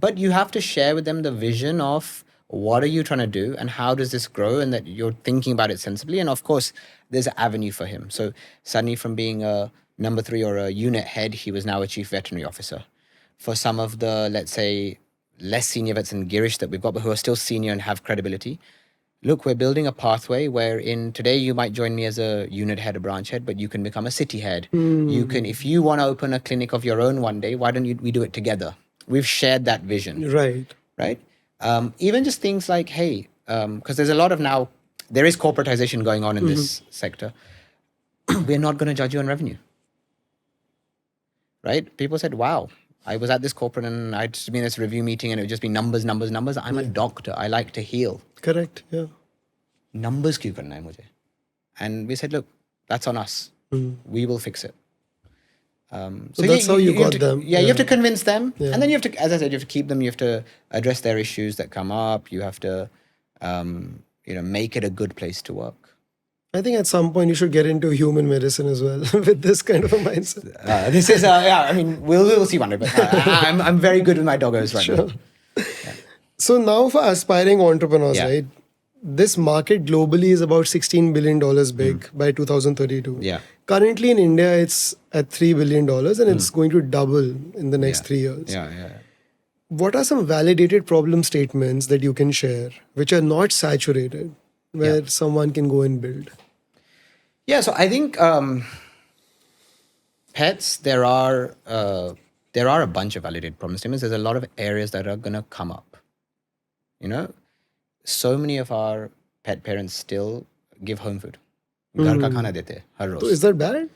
But you have to share with them the vision of what are you trying to do and how does this grow, and that you're thinking about it sensibly. And of course, there's an avenue for him. So suddenly from being a number 3 or a unit head, he was now a chief veterinary officer. For some of the, let's say, less senior vets in Girish that we've got, but who are still senior and have credibility, look, we're building a pathway wherein today you might join me as a unit head, a branch head, but you can become a city head. You can, if you want to open a clinic of your own one day, why don't we do it together? We've shared that vision. Right. Even just things like, hey, because there's a lot of now, there is corporatization going on in this sector. We're not going to judge you on revenue. Right? People said, wow, I was at this corporate and I'd just been in this review meeting and it would just be numbers. I'm a doctor. I like to heal. Correct. Yeah. Numbers kyun karna hai mujhe? And we said, look, that's on us. We will fix it. So that's how you got them. Yeah, you have to convince them. And then you have to, as I said, you have to keep them. You have to address their issues that come up. You have to, make it a good place to work. I think at some point you should get into human medicine as well with this kind of a mindset. This is, I mean, we'll see one day, but I'm very good with my doggos right now. Yeah. So now for aspiring entrepreneurs, right? This market globally is about $16 billion big by 2032. Yeah. Currently in India, it's at $3 billion and it's going to double in the next 3 years. Yeah. What are some validated problem statements that you can share which are not saturated, where someone can go and build? Yeah, so I think pets, there are a bunch of validated problem statements. There's a lot of areas that are going to come up. So many of our pet parents still give home food. Ghar ka khana dete har roz. So is that bad?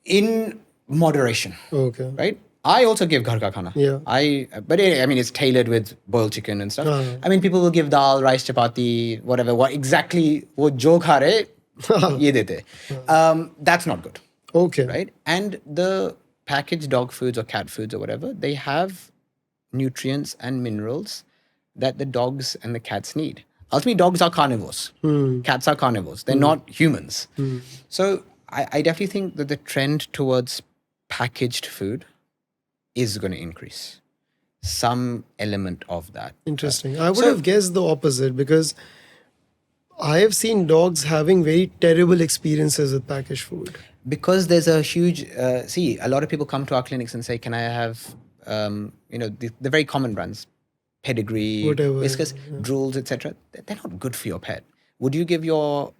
In moderation. Okay. Right? I also give ghar ka khana. Yeah. But it's tailored with boiled chicken and stuff. People will give dal, rice, chapati, whatever. What exactly wo jo kha rahe, ye dete. That's not good. Okay. Right? And the packaged dog foods or cat foods or whatever, they have nutrients and minerals that the dogs and the cats need. Ultimately, dogs are carnivores. Cats are carnivores. They're not humans. So I definitely think that the trend towards packaged food is going to increase. Some element of that. Interesting. I would have guessed the opposite, because I have seen dogs having very terrible experiences with packaged food. Because there's a huge... a lot of people come to our clinics and say, can I have, the very common brands, Pedigree, Whiskas, Drools, etc. They're not good for your pet. Would you give your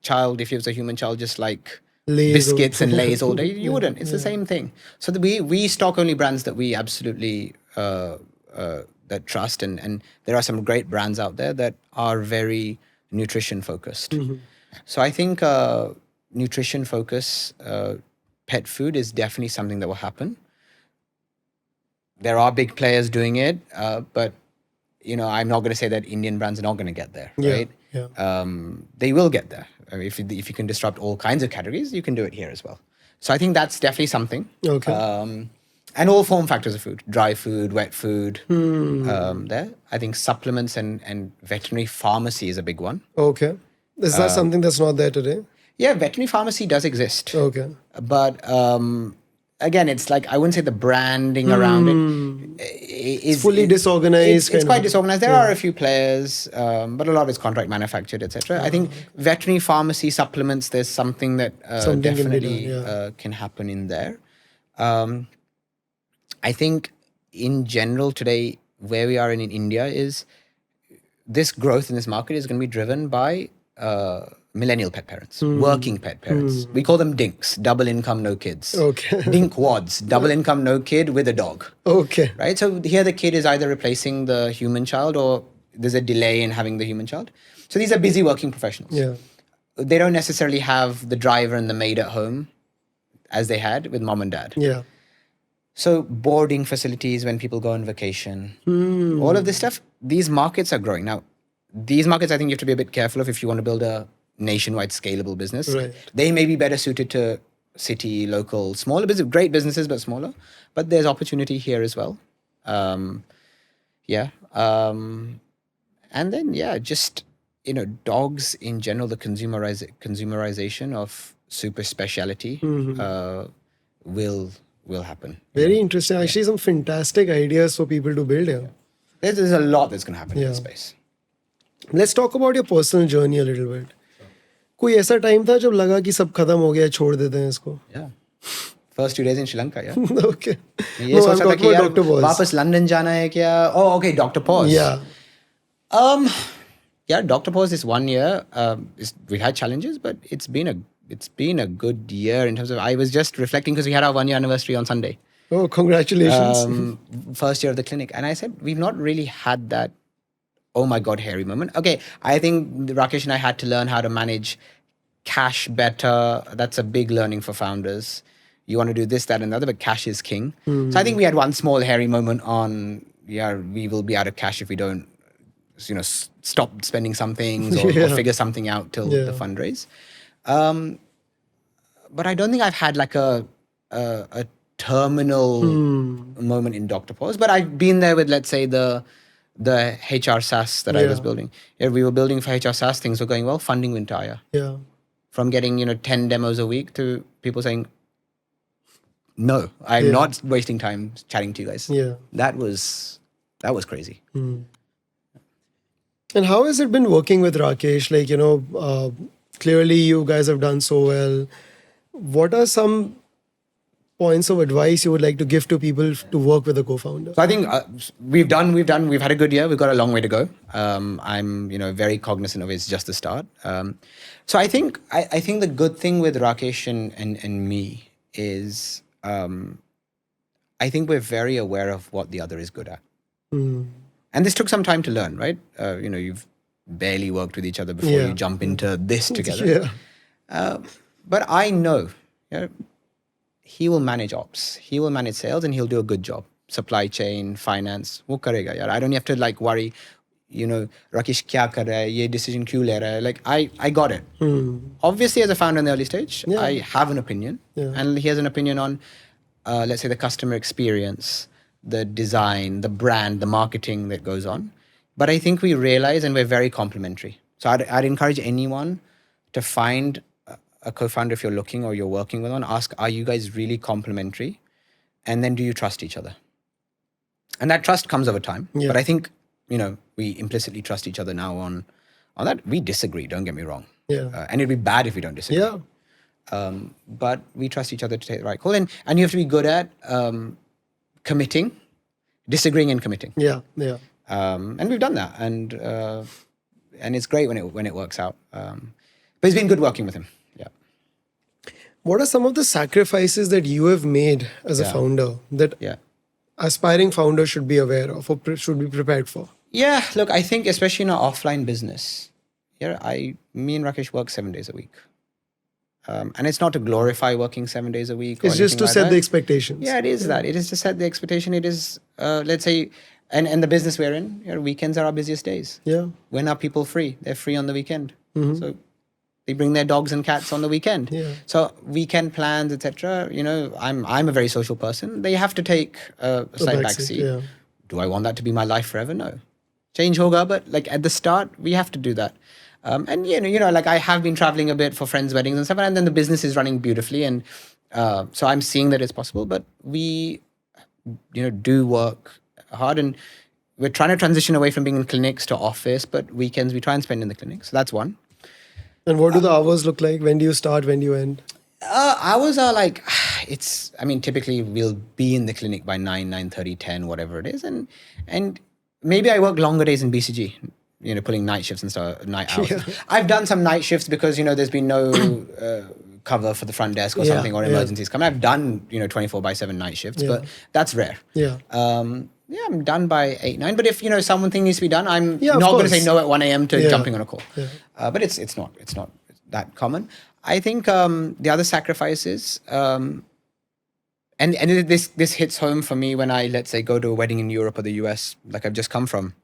child, if he was a human child, just like Lays biscuits and Lays all day? You wouldn't. It's the same thing. So we stock only brands that we absolutely that trust, and there are some great brands out there that are very nutrition focused. So I think nutrition focus pet food is definitely something that will happen. There are big players doing it, but I'm not going to say that Indian brands are not going to get there, right? Yeah. They will get there. If you can disrupt all kinds of categories, you can do it here as well. So I think that's definitely something. Okay. And all form factors of food, dry food, wet food. There, I think supplements and veterinary pharmacy is a big one. Okay. Is that something that's not there today? Yeah, veterinary pharmacy does exist. Okay. But again, it's like, I wouldn't say the branding around it is fully disorganized. It's quite disorganized. There are a few players, but a lot is contract manufactured, etc. I think veterinary pharmacy supplements, there's something that definitely can happen in there. I think in general today, where we are in India is this growth in this market is going to be driven by millennial pet parents, working pet parents. We call them dinks, double income, no kids. Okay. Dink wads, double income, no kid with a dog. Okay. Right? So here the kid is either replacing the human child or there's a delay in having the human child. So these are busy working professionals. Yeah. They don't necessarily have the driver and the maid at home as they had with mom and dad. Yeah. So boarding facilities when people go on vacation, all of this stuff, these markets are growing. Now, these markets I think you have to be a bit careful of if you want to build a nationwide scalable business. Right. They may be better suited to city, local, smaller business, great businesses, but smaller. But there's opportunity here as well. Yeah. And then, just, dogs in general, the consumerization of super speciality will happen. Very interesting. Actually, some fantastic ideas for people to build here. There's a lot that's going to happen in this space. Let's talk about your personal journey a little bit. कोई ऐसा time था जब लगा कि सब खत्म हो गया, छोड़ देते हैं इसको? Yeah. First 2 days in Sri Lanka, yeah. Okay. ये सोचा था कि यार वापस लंदन जाना है क्या? Oh, okay, Dr. Paws. Yeah. Yeah, Dr. Paws this 1 year, we had challenges, but it's been a good year in terms of, I was just reflecting because we had our 1 year anniversary on Sunday. Oh, congratulations. First year of the clinic. And I said, we've not really had that, oh my God, hairy moment. Okay, I think Rakesh and I had to learn how to manage cash better. That's a big learning for founders. You want to do this, that, and the other, but cash is king. So I think we had one small hairy moment on, we will be out of cash if we don't, stop spending some things or figure something out till the fundraise. But I don't think I've had like a terminal moment in Dr. Paws, but I've been there with, let's say, the HR SaaS that I was building. Yeah, we were building for HR SaaS, things were going well, funding went dire. Yeah. From getting, 10 demos a week to people saying, no, I'm not wasting time chatting to you guys. Yeah. That was crazy. And how has it been working with Rakesh? Like, clearly you guys have done so well. What are some points of advice you would like to give to people to work with a co-founder? So I think we've had a good year. We've got a long way to go. I'm, very cognizant of it's just the start. So I think the good thing with Rakesh and me is, I think we're very aware of what the other is good at. And this took some time to learn, right? You've barely worked with each other before you jump into this together. But I know, he will manage ops, he will manage sales, and he'll do a good job. Supply chain, finance, wo karega yaar. I don't have to like worry, Rakesh kya kar raha hai, ye decision kyun le raha hai. Like I got it. Obviously, as a founder in the early stage, I have an opinion, and he has an opinion on, let's say, the customer experience, the design, the brand, the marketing that goes on. But I think we realize, and we're very complementary. So I'd encourage anyone to find a co-founder if you're looking or you're working with one, ask, are you guys really complementary? And then do you trust each other? And that trust comes over time. But I think, we implicitly trust each other now on that. We disagree, don't get me wrong. And it'd be bad if we don't disagree. But we trust each other to take the right call. And you have to be good at committing, disagreeing and committing. And we've done that. And it's great when it works out. But it's been good working with him. What are some of the sacrifices that you have made as a founder that aspiring founders should be aware of or should be prepared for? Yeah, look, I think especially in our offline business, me and Rakesh work 7 days a week. And it's not to glorify working 7 days a week. It's just to set the expectations. Yeah, it is that. It is to set the expectation. It is, let's say, and the business we're in, weekends are our busiest days. When are people free? They're free on the weekend. So they bring their dogs and cats on the weekend. So weekend plans, etc. I'm a very social person. They have to take a slight backseat. Do I want that to be my life forever? No. Change hoga, but like at the start, we have to do that. And like I have been traveling a bit for friends' weddings and stuff, and then the business is running beautifully, and so I'm seeing that it's possible. But we, do work hard, and we're trying to transition away from being in clinics to office. But weekends we try and spend in the clinic. So that's one. And what do the hours look like? When do you start? When do you end? Hours are like, typically we'll be in the clinic by 9, 9:30, 10, whatever it is, and maybe I work longer days in BCG. Pulling night shifts and stuff, night hours. I've done some night shifts because, there's been no cover for the front desk or something, or emergencies come. I've done, 24/7 night shifts, but that's rare. I'm done by 8, 9. But if, something needs to be done, I'm not going to say no at 1 a.m. to jumping on a call. But it's not that common. I think the other sacrifices, and this hits home for me when I, let's say, go to a wedding in Europe or the US, like I've just come from.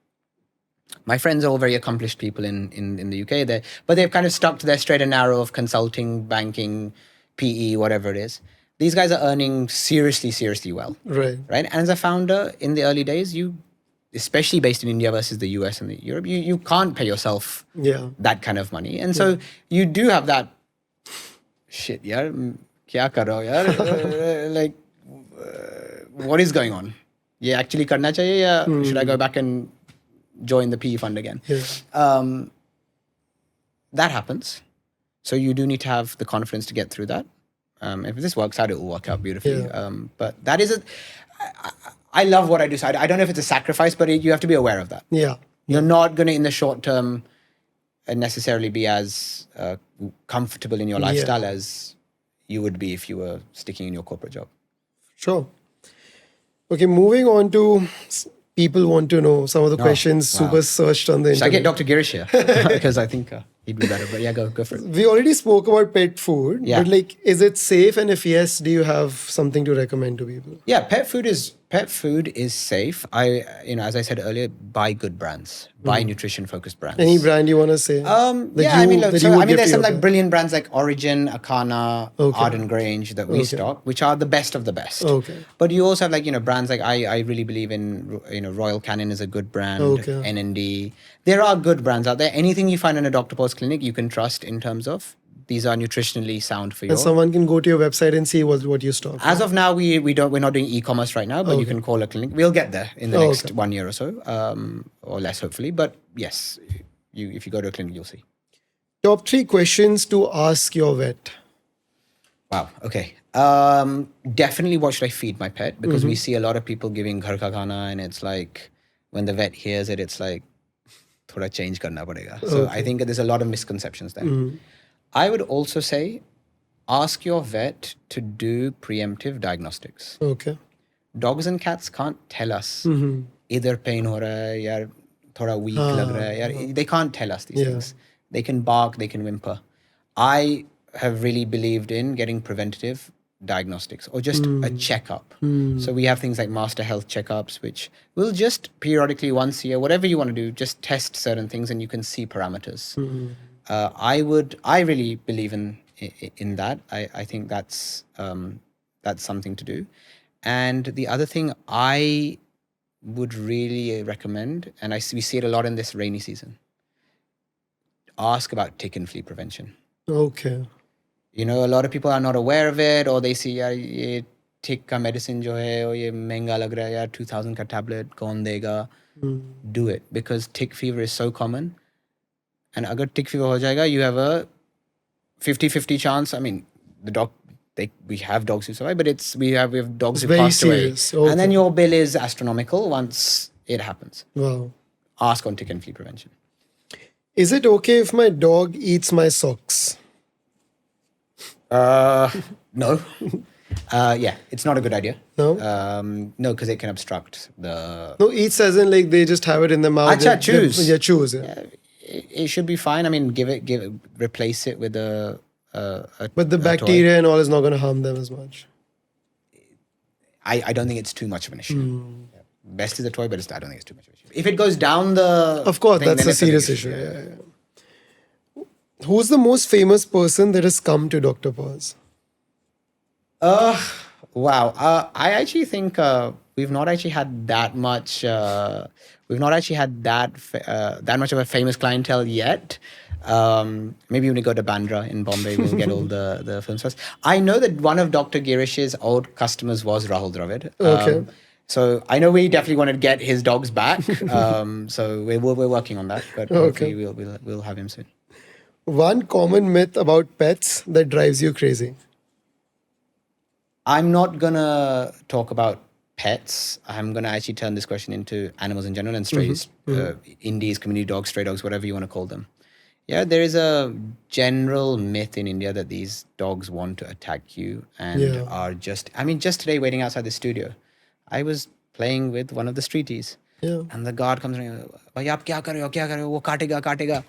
My friends are all very accomplished people in the UK, but they've kind of stuck to their straight and narrow of consulting, banking, PE, whatever it is. These guys are earning seriously well. Right. And as a founder in the early days, especially based in India versus the US and Europe, you can't pay yourself that kind of money. And so you do have that shit, yaar, kya kar rahe ho, yaar? Like, what is going on? Ye actually karna chahiye ya should I go back and join the PE fund again? That happens. So you do need to have the confidence to get through that. If this works out, it will work out beautifully. But that is I love what I do. So I don't know if it's a sacrifice, but you have to be aware of that. Yeah. You're not going to, in the short term, necessarily be as comfortable in your lifestyle as you would be if you were sticking in your corporate job. Sure. Okay, moving on to people want to know some of the questions super searched on the internet. Should I get Dr. Girish here? Because I think he'd be better. But yeah, go for it. We already spoke about pet food. Yeah. But like, is it safe? And if yes, do you have something to recommend to people? Yeah, pet food is safe. As I said earlier, buy good brands. Buy nutrition-focused brands. Any brand you want to say? There's some like brilliant brands like Origin, Akana, Arden Grange that we stock, which are the best of the best. Okay. But you also have brands like I really believe in Royal Canin is a good brand. NND. There are good brands out there. Anything you find in a Dr. Paws clinic, you can trust in terms of these are nutritionally sound for you. And someone can go to your website and see what you stock. As of now, we're not doing e-commerce right now, but you can call a clinic. We'll get there in the next 1 year or so, or less hopefully. But yes, if you go to a clinic, you'll see. Top 3 questions to ask your vet. Wow. Okay. Definitely, what should I feed my pet? Because we see a lot of people giving ghar ka khana, and it's like when the vet hears it, it's like thoda change karna padega. So I think there's a lot of misconceptions there. I would also say, ask your vet to do preemptive diagnostics. Okay. Dogs and cats can't tell us either pain ho raha hai, ya thoda weak lag raha hai. They can't tell us these things. They can bark, they can whimper. I have really believed in getting preventative diagnostics or just a checkup. So we have things like master health checkups, which will just periodically once a year, whatever you want to do, just test certain things and you can see parameters. I really believe in that. I think that's something to do. And the other thing I would really recommend, and we see it a lot in this rainy season, ask about tick and flea prevention. Okay. A lot of people are not aware of it, or they see ye tick ka medicine jo hai, or ye mehenga lag raha hai, 2000 ka tablet, kaun dega? Do it, because tick fever is so common. And agar tick fever ho jayega, you have a 50-50 chance. I mean, we have dogs who survive, but we have dogs who pass away. Okay. And then your bill is astronomical once it happens. Wow. Ask on tick and flea prevention. Is it okay if my dog eats my socks? No. It's not a good idea. No? No, because it can obstruct the... No, eats as in like they just have it in their mouth. Choose. Choose. It should be fine. I mean, replace it with but the bacteria and all is not going to harm them as much. I don't think it's too much of an issue. Best is a toy, but I don't think it's too much of an issue. If it goes down the... Of course, that's a serious issue. Yeah. Who's the most famous person that has come to Dr. Paws? Wow. I actually think we've not actually had that much... we've not actually had that much of a famous clientele yet. Maybe when we go to Bandra in Bombay, we'll get all the film stars. I know that one of Dr. Girish's old customers was Rahul Dravid. Okay. So I know we definitely want to get his dogs back. So we're working on that, but hopefully we'll have him soon. One common myth about pets that drives you crazy. I'm not gonna talk about pets. I'm gonna actually turn this question into animals in general and strays, indies, community dogs, stray dogs, whatever you want to call them. Yeah, there is a general myth in India that these dogs want to attack you and are just... I mean, just today waiting outside the studio, I was playing with one of the streeties. Yeah. And the guard comes around, "Bhai, aap kya kar rahe ho? Kya kar rahe ho? Wo kaatega."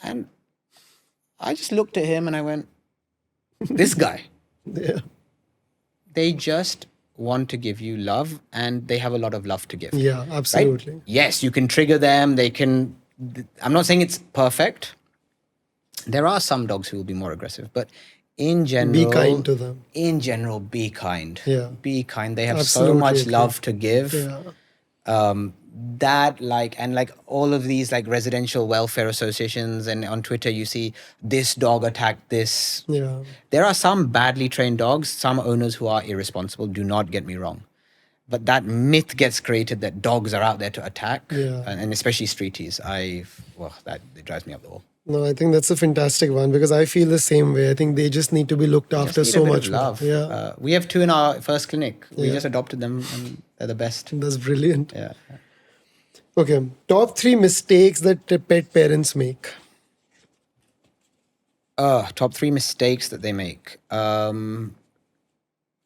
And I just looked at him and I went, this guy. Yeah. They just want to give you love and they have a lot of love to give. Yeah, absolutely. Right? Yes, you can trigger them. I'm not saying it's perfect. There are some dogs who will be more aggressive, but in general... Be kind to them. In general, be kind. Yeah. Be kind. They have Absolutely so much love to give. Yeah. that and all of these like residential welfare associations, and on Twitter you see this dog attacked this. Yeah. There are some badly trained dogs, some owners who are irresponsible, do not get me wrong. But that myth gets created that dogs are out there to attack, Yeah. and especially streeties. That it drives me up the wall. No, I think that's a fantastic one because I feel the same way. I think they just need to be looked after Just need so a bit much of more. love. Yeah. We have 2 in our first clinic. We Yeah. just adopted them, and they're the best. That's brilliant. Yeah. Okay. Top 3 mistakes that pet parents make. Top 3 mistakes that they make.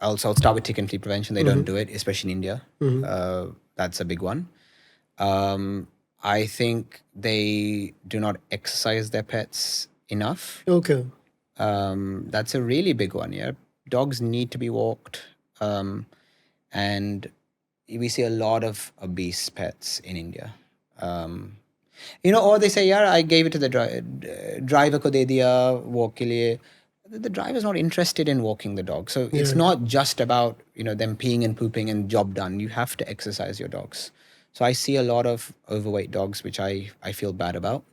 I'll start with tick and flea prevention. They don't do it, especially in India. That's a big one. I think they do not exercise their pets enough. Okay. That's a really big one. Yeah, dogs need to be walked, and we see a lot of obese pets in India. Or they say, "Yeah, I gave it to the driver ko de diya walk ke liye." The driver's not interested in walking the dog, so it's not just about them peeing and pooping and job done. You have to exercise your dogs. So I see a lot of overweight dogs, which I feel bad about.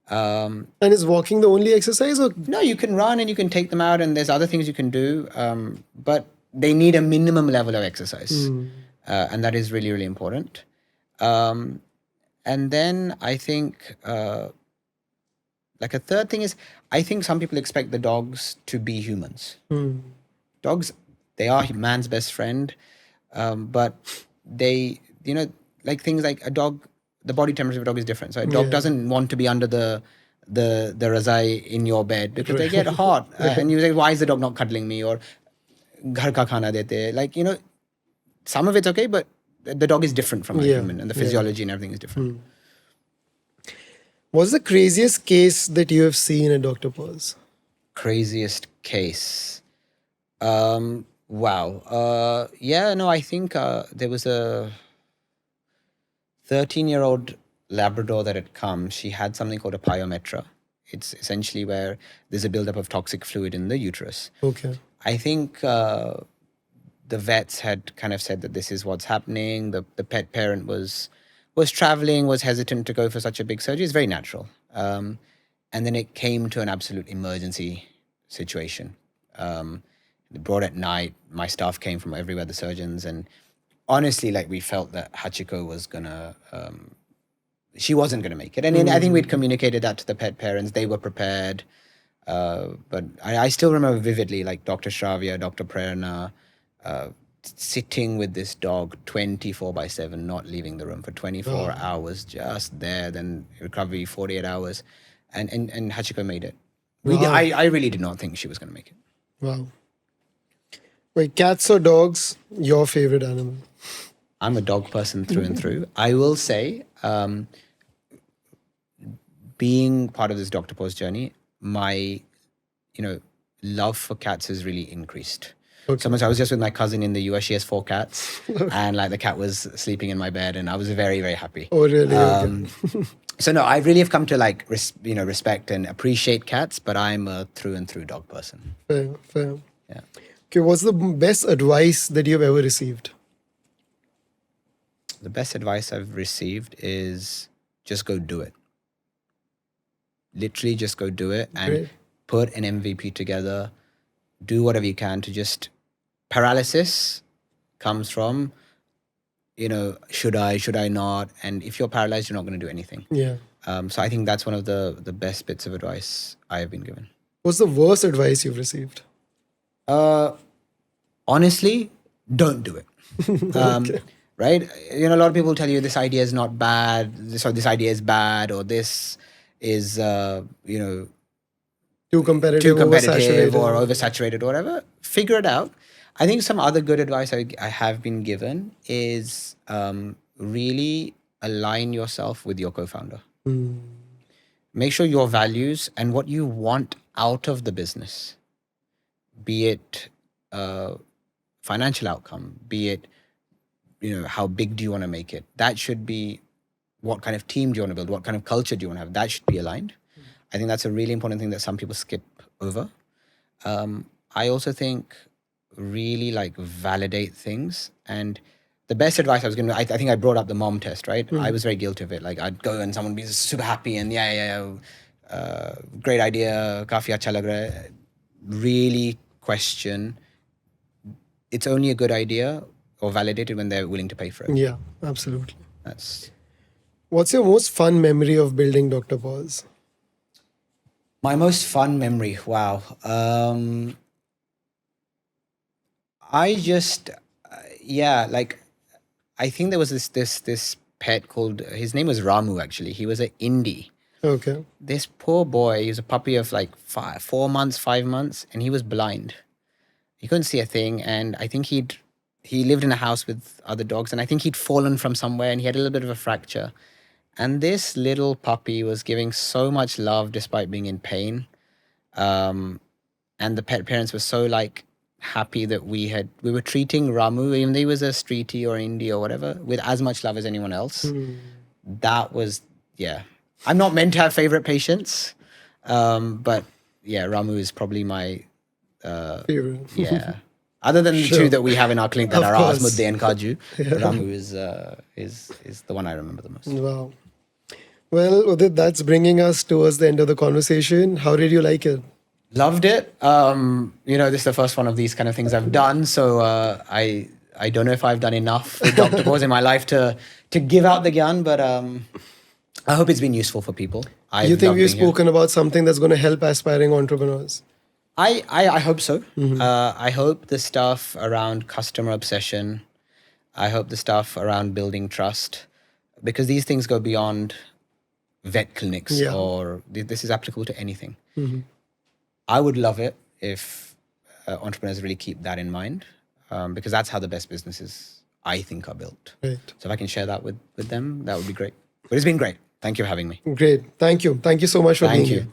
And is walking the only exercise? Or? No, you can run and you can take them out, and there's other things you can do. But they need a minimum level of exercise. And that is really, really important. And then I think, like a third thing is, I think some people expect the dogs to be humans. Dogs, they are man's best friend. But they, like things like a dog, the body temperature of a dog is different. So a dog doesn't want to be under the razai in your bed because they get hot. And you say, why is the dog not cuddling me? Or ghar ka khana dete. Like, some of it's okay, but the dog is different from a human, and the physiology and everything is different. What's the craziest case that you have seen at Dr. Paws? Craziest case? Wow. I think there was a 13-year-old Labrador that had come. She had something called a pyometra. It's essentially where there's a buildup of toxic fluid in the uterus. Okay. I think the vets had kind of said that this is what's happening. The pet parent was traveling, was hesitant to go for such a big surgery. It's very natural. And then it came to an absolute emergency situation. Brought at night. My staff came from everywhere, the surgeons, and honestly, like we felt that Hachiko was gonna, she wasn't gonna make it. And I think we'd communicated that to the pet parents. They were prepared. But I still remember vividly, like Dr. Shravya, Dr. Prerna, sitting with this dog 24/7, not leaving the room for 24 hours, just there, then recovery 48 hours. And Hachiko made it. I really did not think she was gonna make it. Wow. Wait, cats or dogs, your favorite animal? I'm a dog person through and through. I will say, being part of this Dr. Paws journey, my, love for cats has really increased. Okay. So much. I was just with my cousin in the US. She has 4 cats, and like the cat was sleeping in my bed, and I was very, very happy. Oh, really? Okay. So no, I really have come to like respect and appreciate cats, but I'm a through and through dog person. Fair. Yeah. Okay, what's the best advice that you've ever received? The best advice I've received is just go do it. Literally just go do it and put an MVP together. Do whatever you can to just... Paralysis comes from, should I not? And if you're paralyzed, you're not going to do anything. Yeah. So I think that's one of the best bits of advice I have been given. What's the worst advice you've received? Honestly, don't do it. Okay. Right? A lot of people tell you this idea is not bad, this idea is bad, or this is, too competitive or oversaturated or whatever. Figure it out. I think some other good advice I have been given is really align yourself with your co-founder. Make sure your values and what you want out of the business, be it financial outcome, be it, how big do you want to make it? That should be what kind of team do you want to build? What kind of culture do you want to have? That should be aligned. I think that's a really important thing that some people skip over. I also think really like validate things. And the best advice I was going to, I think I brought up the mom test, right? I was very guilty of it. Like I'd go and someone would be super happy and great idea, kafi acha lag raha hai. Really question, it's only a good idea or validated when they're willing to pay for it. Yeah, absolutely. That's. What's your most fun memory of building Dr. Paws? My most fun memory, wow. I just, like, I think there was this pet called, his name was Ramu actually. He was an indie. Okay. This poor boy, he was a puppy of like 5 months, and he was blind. He couldn't see a thing, and I think he lived in a house with other dogs, and I think he'd fallen from somewhere, and he had a little bit of a fracture. And this little puppy was giving so much love despite being in pain. And the pet parents were so like happy that we were treating Ramu, even though he was a streetie or indie or whatever, with as much love as anyone else. That was, I'm not meant to have favorite patients, but Ramu is probably my favorite. Other than the two that we have in our clinic that are course. Asmudde and Kaju, Ramu is the one I remember the most. Wow. Well, Udit, that's bringing us towards the end of the conversation. How did you like it? Loved it. This is the first one of these kind of things I've done, so I don't know if I've done enough with Dr. Paws in my life to give out the gyan, but I hope it's been useful for people. You think we've spoken about something that's going to help aspiring entrepreneurs? I hope so. I hope the stuff around customer obsession, I hope the stuff around building trust, because these things go beyond vet clinics or this is applicable to anything. I would love it if entrepreneurs really keep that in mind, because that's how the best businesses, I think, are built. Right. So if I can share that with them, that would be great. But it's been great. Thank you for having me. Great. Thank you. Thank you so much for being here. Thank you.